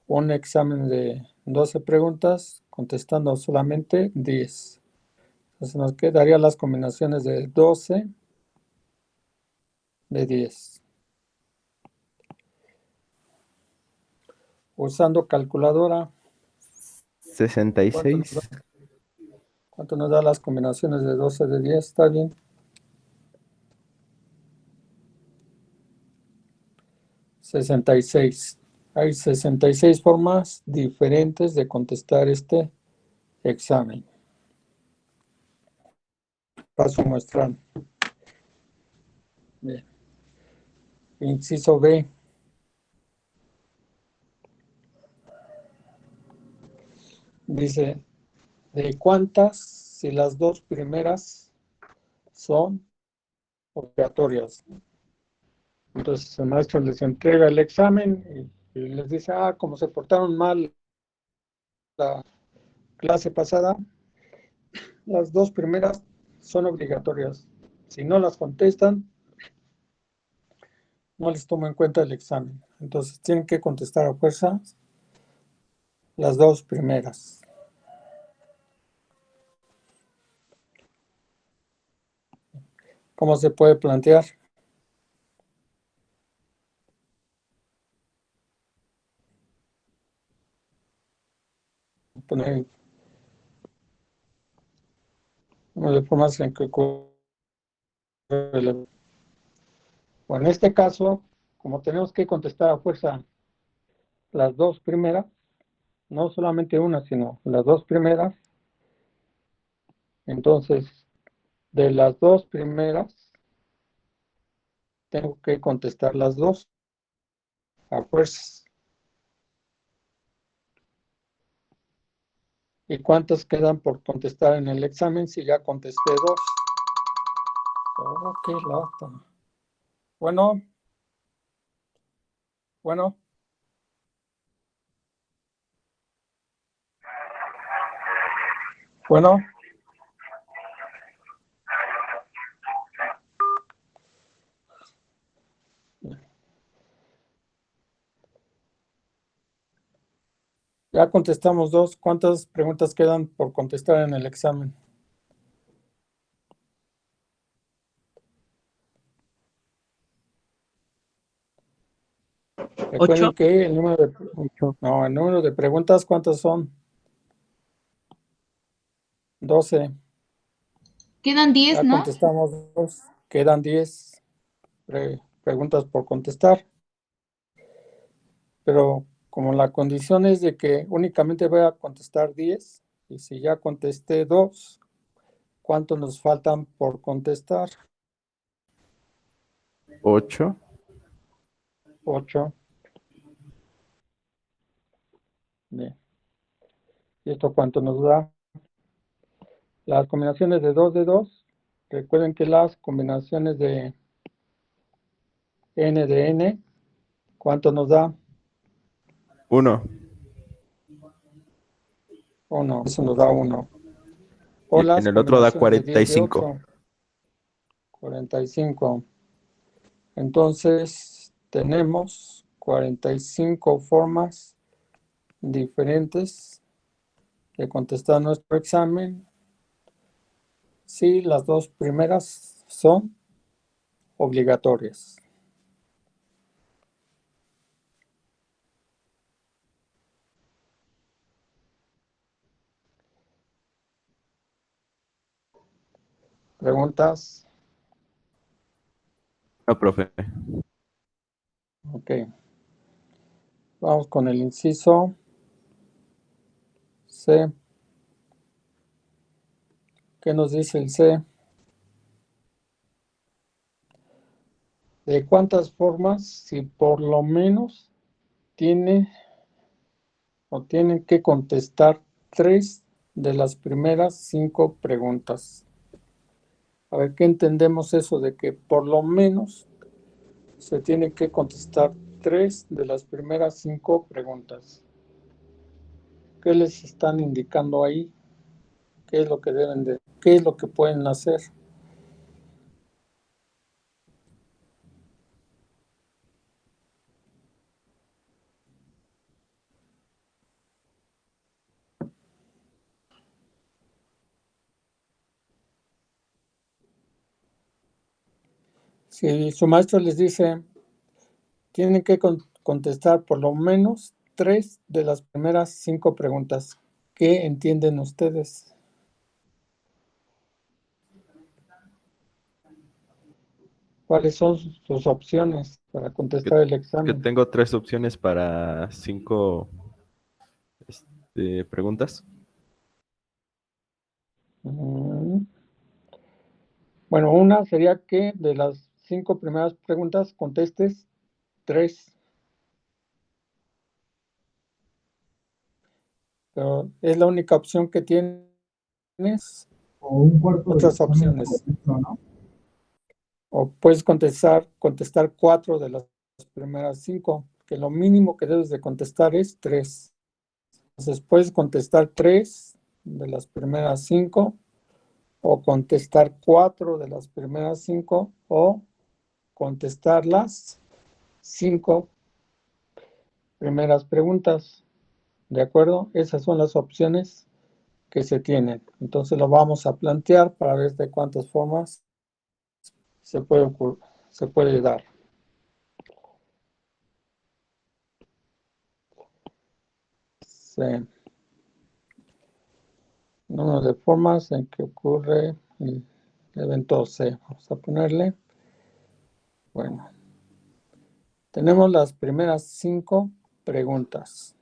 un examen de 12 preguntas, contestando solamente 10. Entonces, nos quedarían las combinaciones de 12 de 10. Usando calculadora. 66. ¿Cuánto nos da las combinaciones de 12 de 10? ¿Está bien? 66. Hay 66 formas diferentes de contestar este examen. Paso muestral. Bien. Inciso B. Dice, ¿de cuántas si las dos primeras son obligatorias? Entonces el maestro les entrega el examen y les dice, como se portaron mal la clase pasada, las dos primeras son obligatorias. Si no las contestan, no les tomo en cuenta el examen. Entonces tienen que contestar a fuerza las dos primeras. ¿Cómo se puede plantear? Poner una de formas en que ocurre. Bueno, en este caso, como tenemos que contestar a fuerza las dos primeras, no solamente una, sino las dos primeras, entonces de las dos primeras tengo que contestar las dos a fuerzas. ¿Y cuántas quedan por contestar en el examen si ya contesté dos? Oh, qué lata. Bueno. Bueno. Bueno. Ya contestamos 2. ¿Cuántas preguntas quedan por contestar en el examen? Recuerden que el número de preguntas, ¿cuántas son? 12. Quedan 10, Ya ¿no? contestamos 2. Quedan 10 preguntas por contestar. Pero como la condición es de que únicamente voy a contestar 10, y si ya contesté 2, ¿cuántos nos faltan por contestar? 8. 8. Bien. ¿Y esto cuánto nos da? Las combinaciones de 2, recuerden que las combinaciones de n, ¿cuánto nos da? 1. 1, eso nos da 1. O Y las en el otro da combinaciones de 10 de 45. 8, 45. Entonces, tenemos 45 formas diferentes de contestar nuestro examen. Sí, las 2 primeras son obligatorias. ¿Preguntas? No, profe. Ok. Vamos con el inciso C. ¿Qué nos dice el C? ¿De cuántas formas, si por lo menos tienen que contestar 3 de las primeras 5 preguntas? A ver, ¿qué entendemos eso de que por lo menos se tiene que contestar 3 de las primeras 5 preguntas? ¿Qué les están indicando ahí? ¿Qué es lo que qué es lo que pueden hacer? Si su maestro les dice, tienen que contestar por lo menos 3 de las primeras 5 preguntas, ¿qué entienden ustedes? ¿Cuáles son sus opciones para contestar el Que examen? tengo 3 opciones para 5 preguntas. Bueno, una sería que de las 5 primeras preguntas contestes 3. Pero es la única opción que tienes. O un cuarto del Otras examen opciones. completo, ¿no? O puedes contestar 4 de las primeras 5, que lo mínimo que debes de contestar es 3. Entonces puedes contestar 3 de las primeras 5, o contestar 4 de las primeras 5, o contestar las 5 primeras preguntas. ¿De acuerdo? Esas son las opciones que se tienen. Entonces lo vamos a plantear para ver de cuántas formas se puede dar. Sí. Número de formas en que ocurre el evento C. Vamos a ponerle. Bueno. Tenemos las primeras 5 preguntas.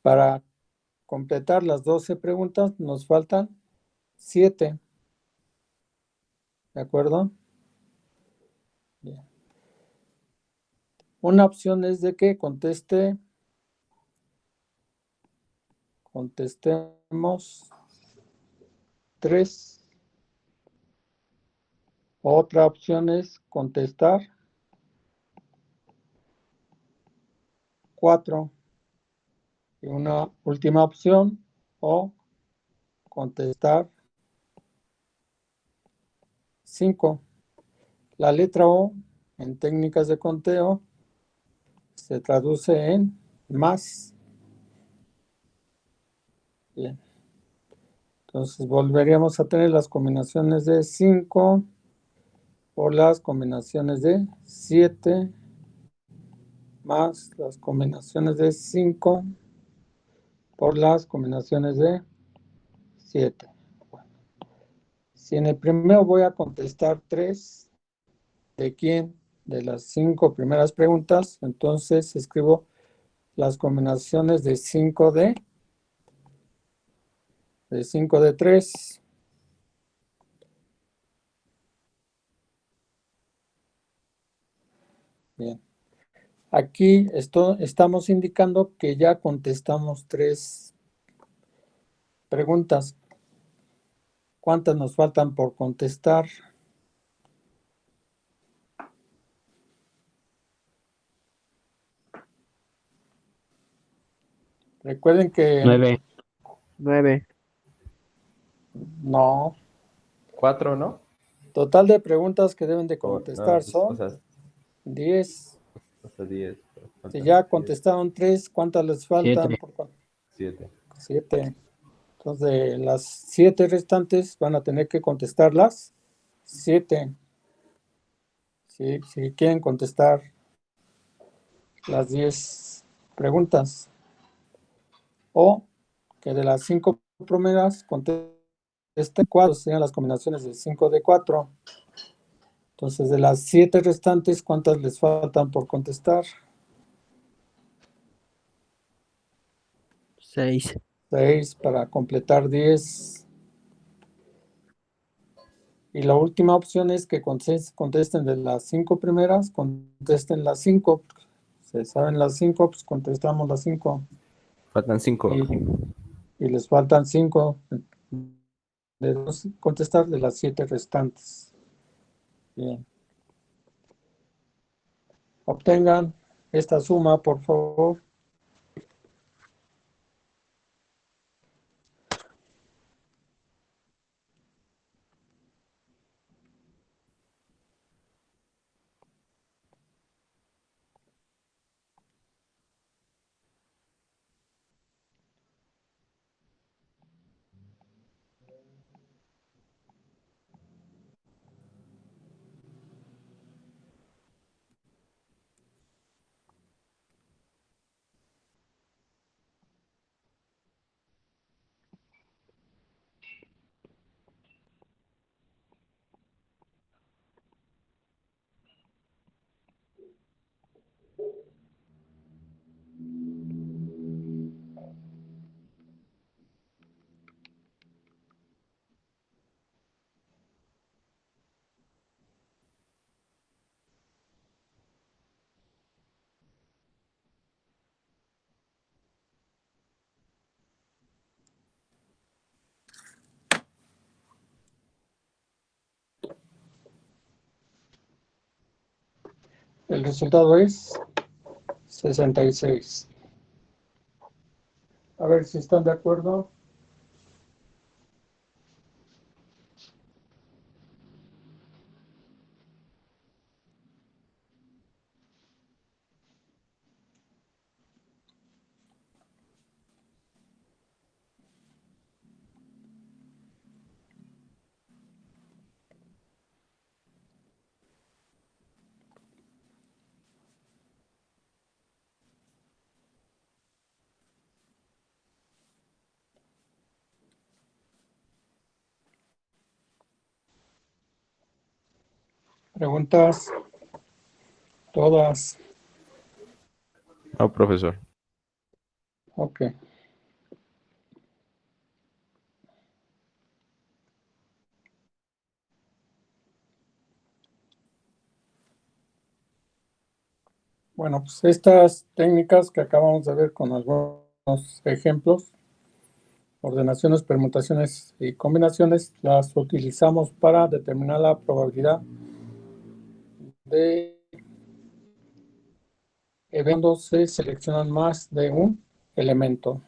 Para completar las 12 preguntas nos faltan 7. ¿De acuerdo? Bien. Una opción es de que contestemos 3. Otra opción es contestar 4. Y una última opción, o contestar 5. La letra O en técnicas de conteo se traduce en más. Bien. Entonces volveríamos a tener las combinaciones de 5 por las combinaciones de 7 más las combinaciones de 5 por las combinaciones de 7. Bueno, si en el primero voy a contestar 3, ¿de quién? De las 5 primeras preguntas, entonces escribo las combinaciones de 5 de 3. Bien. Aquí estamos indicando que ya contestamos 3 preguntas. ¿Cuántas nos faltan por contestar? Recuerden que 9. 9. no. 4, ¿no? Total de preguntas que deben de contestar O son sea, 10. hasta 10. Si ya contestaron 3, ¿cuántas les faltan? 7. 7. Entonces, de las 7 restantes van a tener que contestar las 7. Si quieren contestar las 10 preguntas. O que de las 5 primeras contesten 4, serían las combinaciones de 5 de 4. Entonces, de las 7 restantes, ¿cuántas les faltan por contestar? 6. 6 para completar 10. Y la última opción es que contesten de las 5 primeras, contesten las 5. Si saben las 5, pues contestamos las 5. Faltan 5. Y les faltan 5 de contestar de las 7 restantes. Bien. Obtengan esta suma, por favor. El resultado es 66. A ver si están de acuerdo. ¿Preguntas? Todas. No, profesor. Ok. Bueno, pues estas técnicas que acabamos de ver con algunos ejemplos, ordenaciones, permutaciones y combinaciones, las utilizamos para determinar la probabilidad de eventos se seleccionan más de un elemento.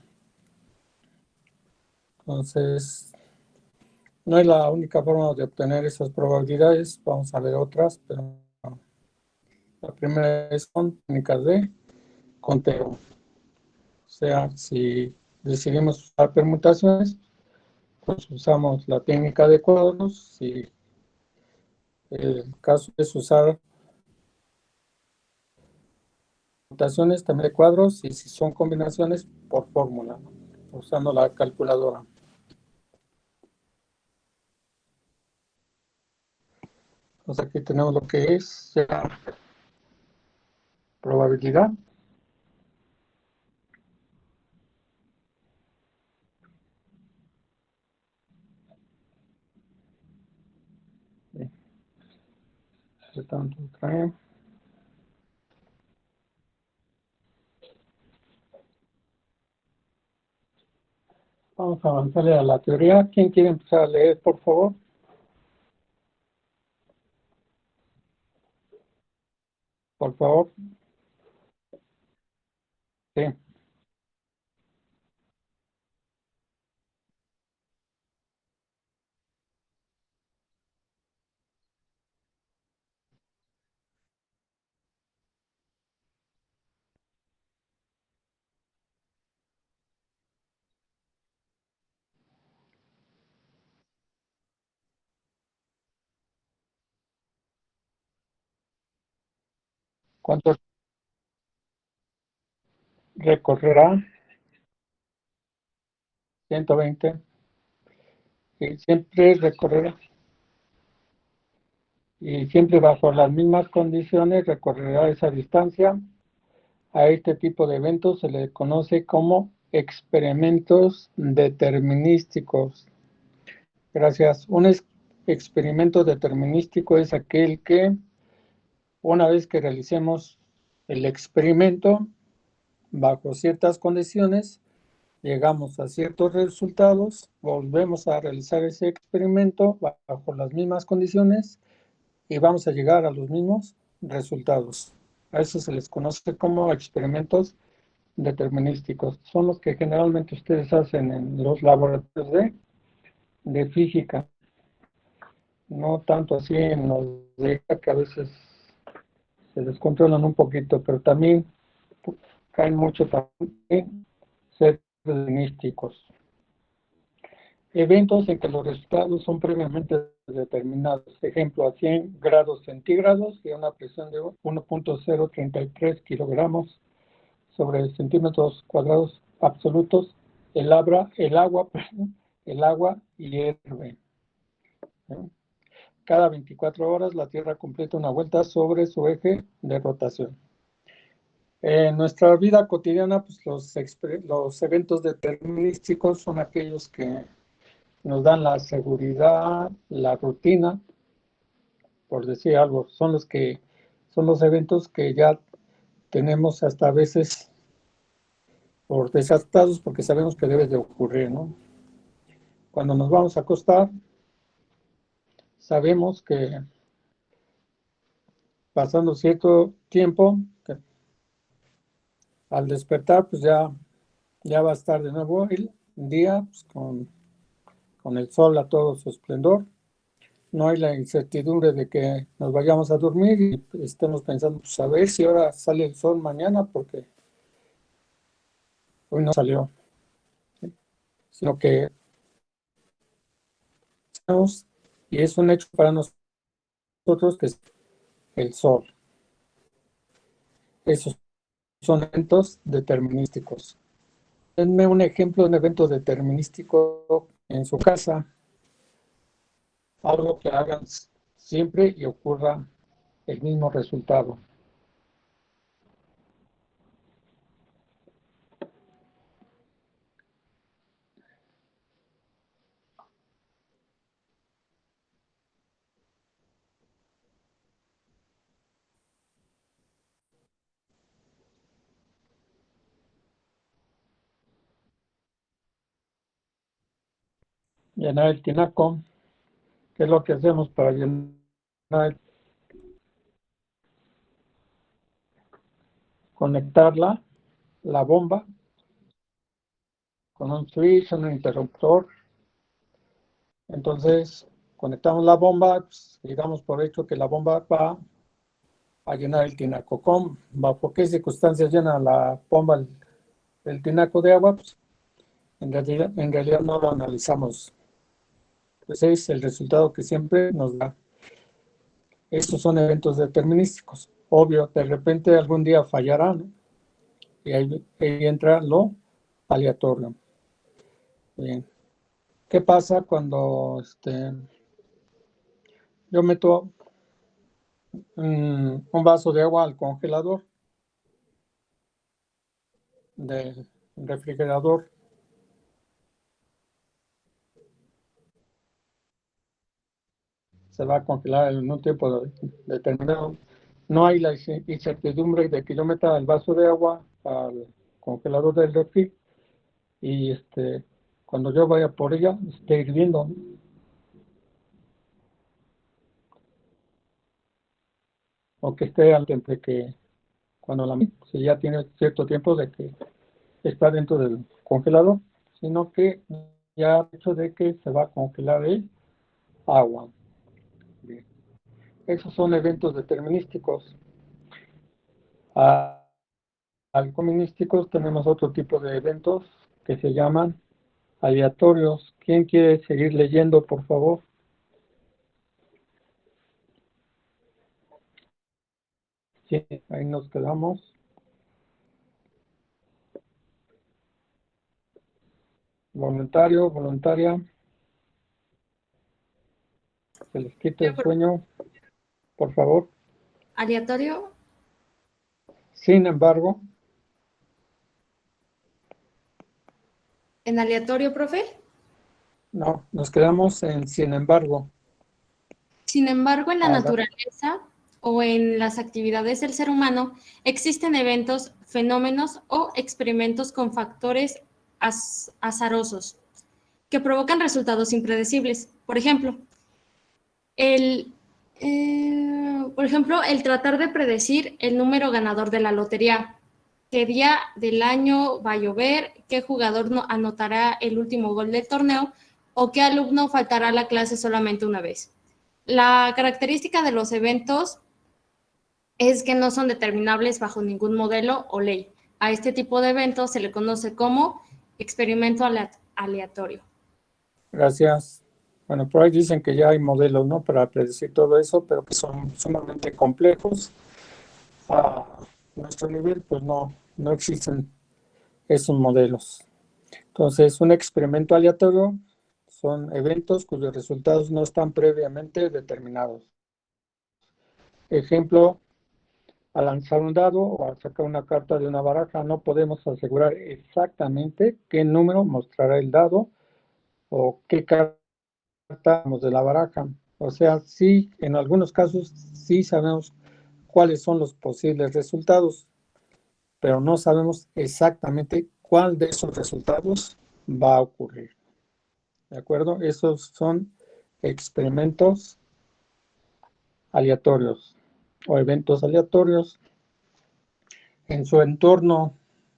Entonces, no es la única forma de obtener esas probabilidades, vamos a ver otras, pero la primera son técnicas de conteo. O sea, si decidimos usar permutaciones, pues usamos la técnica de cuadros. Si el caso es usar permutaciones también de cuadros, y si son combinaciones, por fórmula, ¿no? Usando la calculadora. Entonces aquí tenemos lo que es la probabilidad. ¿Qué tanto trae? Vamos a avanzarle a la teoría. ¿Quién quiere empezar a leer, por favor? Por favor. Sí. ¿Cuánto recorrerá? 120. Y siempre recorrerá. Y siempre bajo las mismas condiciones recorrerá esa distancia. A este tipo de eventos se le conoce como experimentos determinísticos. Gracias. Un experimento determinístico es aquel que, una vez que realicemos el experimento, bajo ciertas condiciones, llegamos a ciertos resultados, volvemos a realizar ese experimento bajo las mismas condiciones y vamos a llegar a los mismos resultados. A eso se les conoce como experimentos determinísticos. Son los que generalmente ustedes hacen en los laboratorios de física. No tanto así en los de que a veces se descontrolan un poquito, pero también caen mucho también en ser determinísticos. Eventos en que los resultados son previamente determinados. Ejemplo, a 100 grados centígrados y una presión de 1.033 kilogramos sobre centímetros cuadrados absolutos, el agua hierve. Cada 24 horas la Tierra completa una vuelta sobre su eje de rotación. En nuestra vida cotidiana, pues los eventos determinísticos son aquellos que nos dan la seguridad, la rutina, por decir algo. Son los eventos que ya tenemos hasta a veces por desatados, porque sabemos que debe de ocurrir, ¿no? Cuando nos vamos a acostar, sabemos que pasando cierto tiempo, al despertar, pues ya va a estar de nuevo el día, pues, con el sol a todo su esplendor. No hay la incertidumbre de que nos vayamos a dormir y estemos pensando, pues a ver si ahora sale el sol mañana, porque hoy no salió. ¿Sí? Sino que y es un hecho para nosotros que es el sol. Esos son eventos determinísticos. Denme un ejemplo de un evento determinístico en su casa. Algo que hagan siempre y ocurra el mismo resultado. Llenar el tinaco. ¿Qué es lo que hacemos para llenar? Conectarla, la bomba, con un switch, un interruptor. Entonces, conectamos la bomba, pues, digamos por hecho que la bomba va a llenar el tinaco. ¿Bajo qué circunstancias llena la bomba el tinaco de agua? Pues, en realidad no lo analizamos. Ese es el resultado que siempre nos da. Estos son eventos determinísticos. Obvio, de repente algún día fallará, ¿no? Y ahí entra lo aleatorio. Bien. ¿Qué pasa cuando yo meto un vaso de agua al congelador del refrigerador? Se va a congelar en un tiempo determinado. No hay la incertidumbre de que yo meta el vaso de agua al congelador del refri y cuando yo vaya por ella esté hirviendo. O que esté al tiempo que cuando si ya tiene cierto tiempo de que está dentro del congelador, sino que ya el hecho de que se va a congelar el agua. Bien. Esos son eventos determinísticos. Algominísticos tenemos otro tipo de eventos que se llaman aleatorios. ¿Quién quiere seguir leyendo, por favor? Sí, ahí nos quedamos. Voluntario, voluntaria. Se les quita el sueño, por favor. Aleatorio. Sin embargo. ¿En aleatorio, profe? No, nos quedamos en sin embargo. Sin embargo, en la naturaleza o en las actividades del ser humano existen eventos, fenómenos o experimentos con factores azarosos que provocan resultados impredecibles. Por ejemplo, el tratar de predecir el número ganador de la lotería, qué día del año va a llover, qué jugador anotará el último gol del torneo o qué alumno faltará a la clase solamente una vez. La característica de los eventos es que no son determinables bajo ningún modelo o ley. A este tipo de eventos se le conoce como experimento aleatorio. Gracias. Bueno, por ahí dicen que ya hay modelos, ¿no?, para predecir todo eso, pero que son sumamente complejos. A nuestro nivel, pues no existen esos modelos. Entonces, un experimento aleatorio son eventos cuyos resultados no están previamente determinados. Ejemplo, al lanzar un dado o al sacar una carta de una baraja, no podemos asegurar exactamente qué número mostrará el dado o qué carta de la baraja. O sea, sí, en algunos casos sí sabemos cuáles son los posibles resultados, pero no sabemos exactamente cuál de esos resultados va a ocurrir. ¿De acuerdo? Esos son experimentos aleatorios o eventos aleatorios. En su entorno,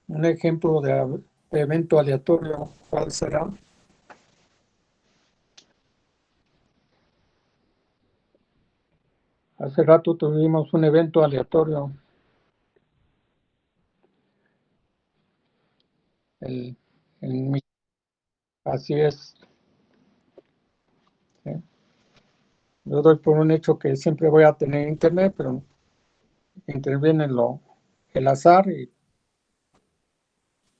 un ejemplo de evento aleatorio, ¿cuál será? Hace rato tuvimos un evento aleatorio. Así es. ¿Sí? Yo doy por un hecho que siempre voy a tener internet, pero interviene el azar y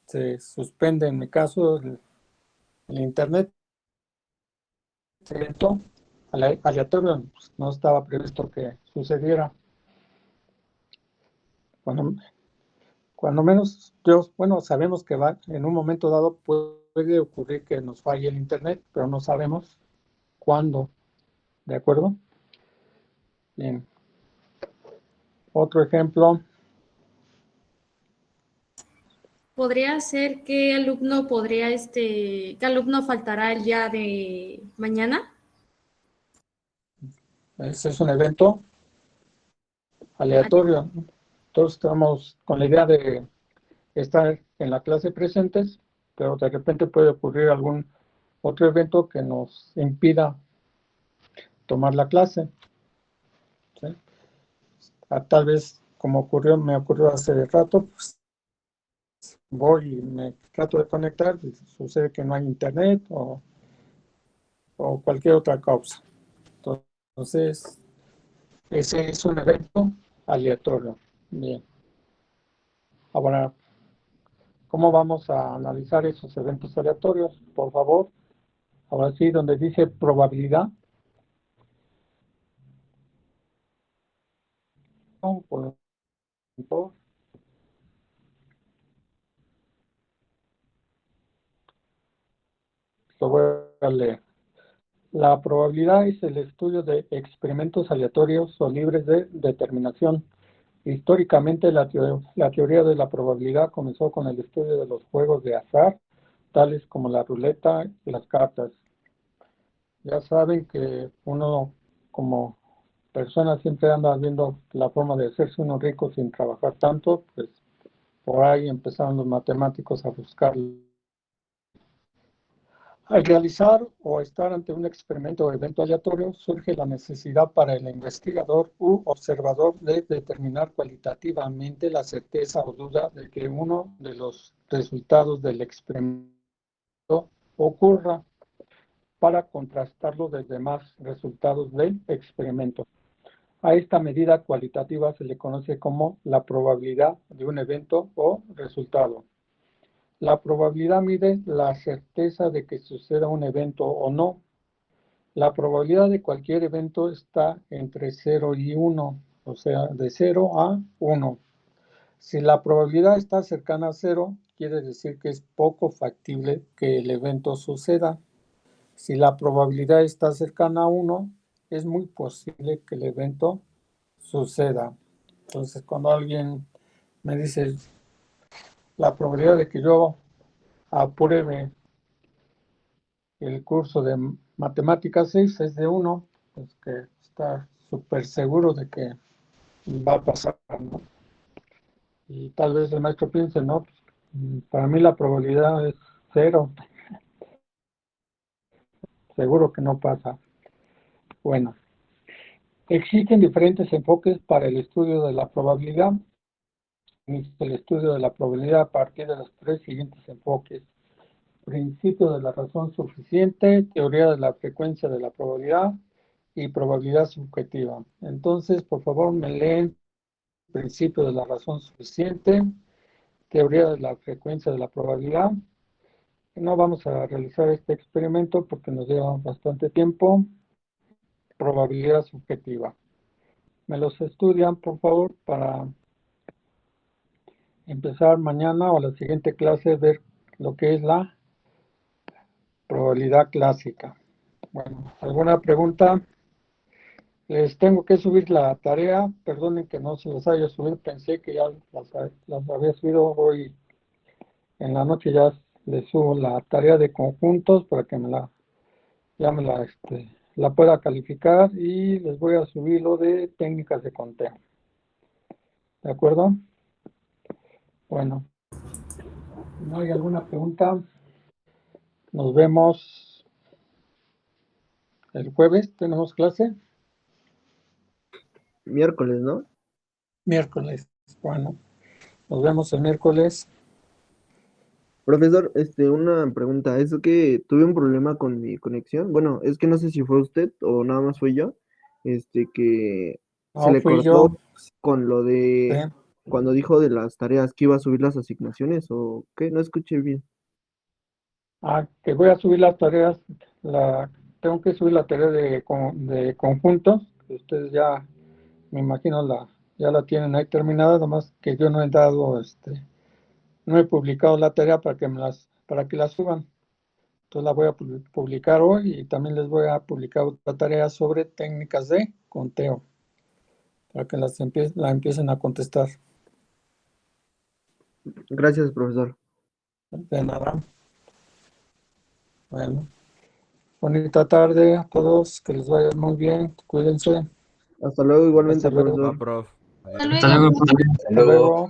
se suspende, en mi caso, el internet. Este evento aleatorio, pues, no estaba previsto que sucediera. Cuando menos sabemos que en un momento dado puede ocurrir que nos falle el internet, pero no sabemos cuándo. ¿De acuerdo? Bien. Otro ejemplo. ¿Podría ser qué alumno qué alumno faltará el día de mañana? Ese es un evento aleatorio. Todos estamos con la idea de estar en la clase presentes, pero de repente puede ocurrir algún otro evento que nos impida tomar la clase. ¿Sí? tal vez como me ocurrió hace rato, pues voy y me trato de conectar, y sucede que no hay internet o cualquier otra causa. Entonces, ese es un evento aleatorio. Bien. Ahora, ¿cómo vamos a analizar esos eventos aleatorios? Por favor. Ahora sí, donde dice probabilidad. Por favor. Lo voy a leer. La probabilidad es el estudio de experimentos aleatorios o libres de determinación. Históricamente, la teoría de la probabilidad comenzó con el estudio de los juegos de azar, tales como la ruleta y las cartas. Ya saben que uno como persona siempre anda viendo la forma de hacerse uno rico sin trabajar tanto, pues por ahí empezaron los matemáticos a buscar. Al realizar o estar ante un experimento o evento aleatorio, surge la necesidad para el investigador u observador de determinar cualitativamente la certeza o duda de que uno de los resultados del experimento ocurra para contrastarlo de demás resultados del experimento. A esta medida cualitativa se le conoce como la probabilidad de un evento o resultado. La probabilidad mide la certeza de que suceda un evento o no. La probabilidad de cualquier evento está entre 0 y 1, o sea, de 0 a 1. Si la probabilidad está cercana a 0, quiere decir que es poco factible que el evento suceda. Si la probabilidad está cercana a 1, es muy posible que el evento suceda. Entonces, cuando alguien me dice la probabilidad de que yo apruebe el curso de matemáticas 6 es de 1, pues que está súper seguro de que va a pasar, ¿no? Y tal vez el maestro piense, no, para mí la probabilidad es 0. Seguro que no pasa. Bueno, existen diferentes enfoques para el estudio de la probabilidad. El estudio de la probabilidad a partir de los 3 siguientes enfoques: principio de la razón suficiente, teoría de la frecuencia de la probabilidad y probabilidad subjetiva. Entonces, por favor, me leen principio de la razón suficiente, teoría de la frecuencia de la probabilidad. No vamos a realizar este experimento porque nos lleva bastante tiempo. Probabilidad subjetiva. Me los estudian, por favor, para empezar mañana o la siguiente clase, ver lo que es la probabilidad clásica. Bueno, ¿alguna pregunta? Les tengo que subir la tarea. Perdonen que no se las haya subido. Pensé que ya las había subido hoy en la noche. Ya les subo la tarea de conjuntos para que la pueda calificar, y les voy a subir lo de técnicas de conteo. ¿De acuerdo? Bueno, ¿no hay alguna pregunta? Nos vemos el jueves. ¿Tenemos clase? Miércoles, ¿no? Miércoles. Bueno, nos vemos el miércoles. Profesor, una pregunta. Es que tuve un problema con mi conexión. Bueno, es que no sé si fue usted o nada más fui yo. Que No, se le fui cortó yo. con lo de Sí. cuando dijo de las tareas, que iba a subir las asignaciones o qué, no escuché bien. Que voy a subir las tareas. Tengo que subir la tarea de conjuntos. Ustedes ya, me imagino, ya la tienen ahí terminada, nomás que yo no he dado, no he publicado la tarea para que la suban. Entonces la voy a publicar hoy, y también les voy a publicar otra tarea sobre técnicas de conteo, para que la empiecen a contestar. Gracias, profesor. De nada. Bueno, bonita tarde a todos, que les vaya muy bien, cuídense. Hasta luego, igualmente, Hasta luego. profesor. Va, prof. Hasta luego. Hasta luego.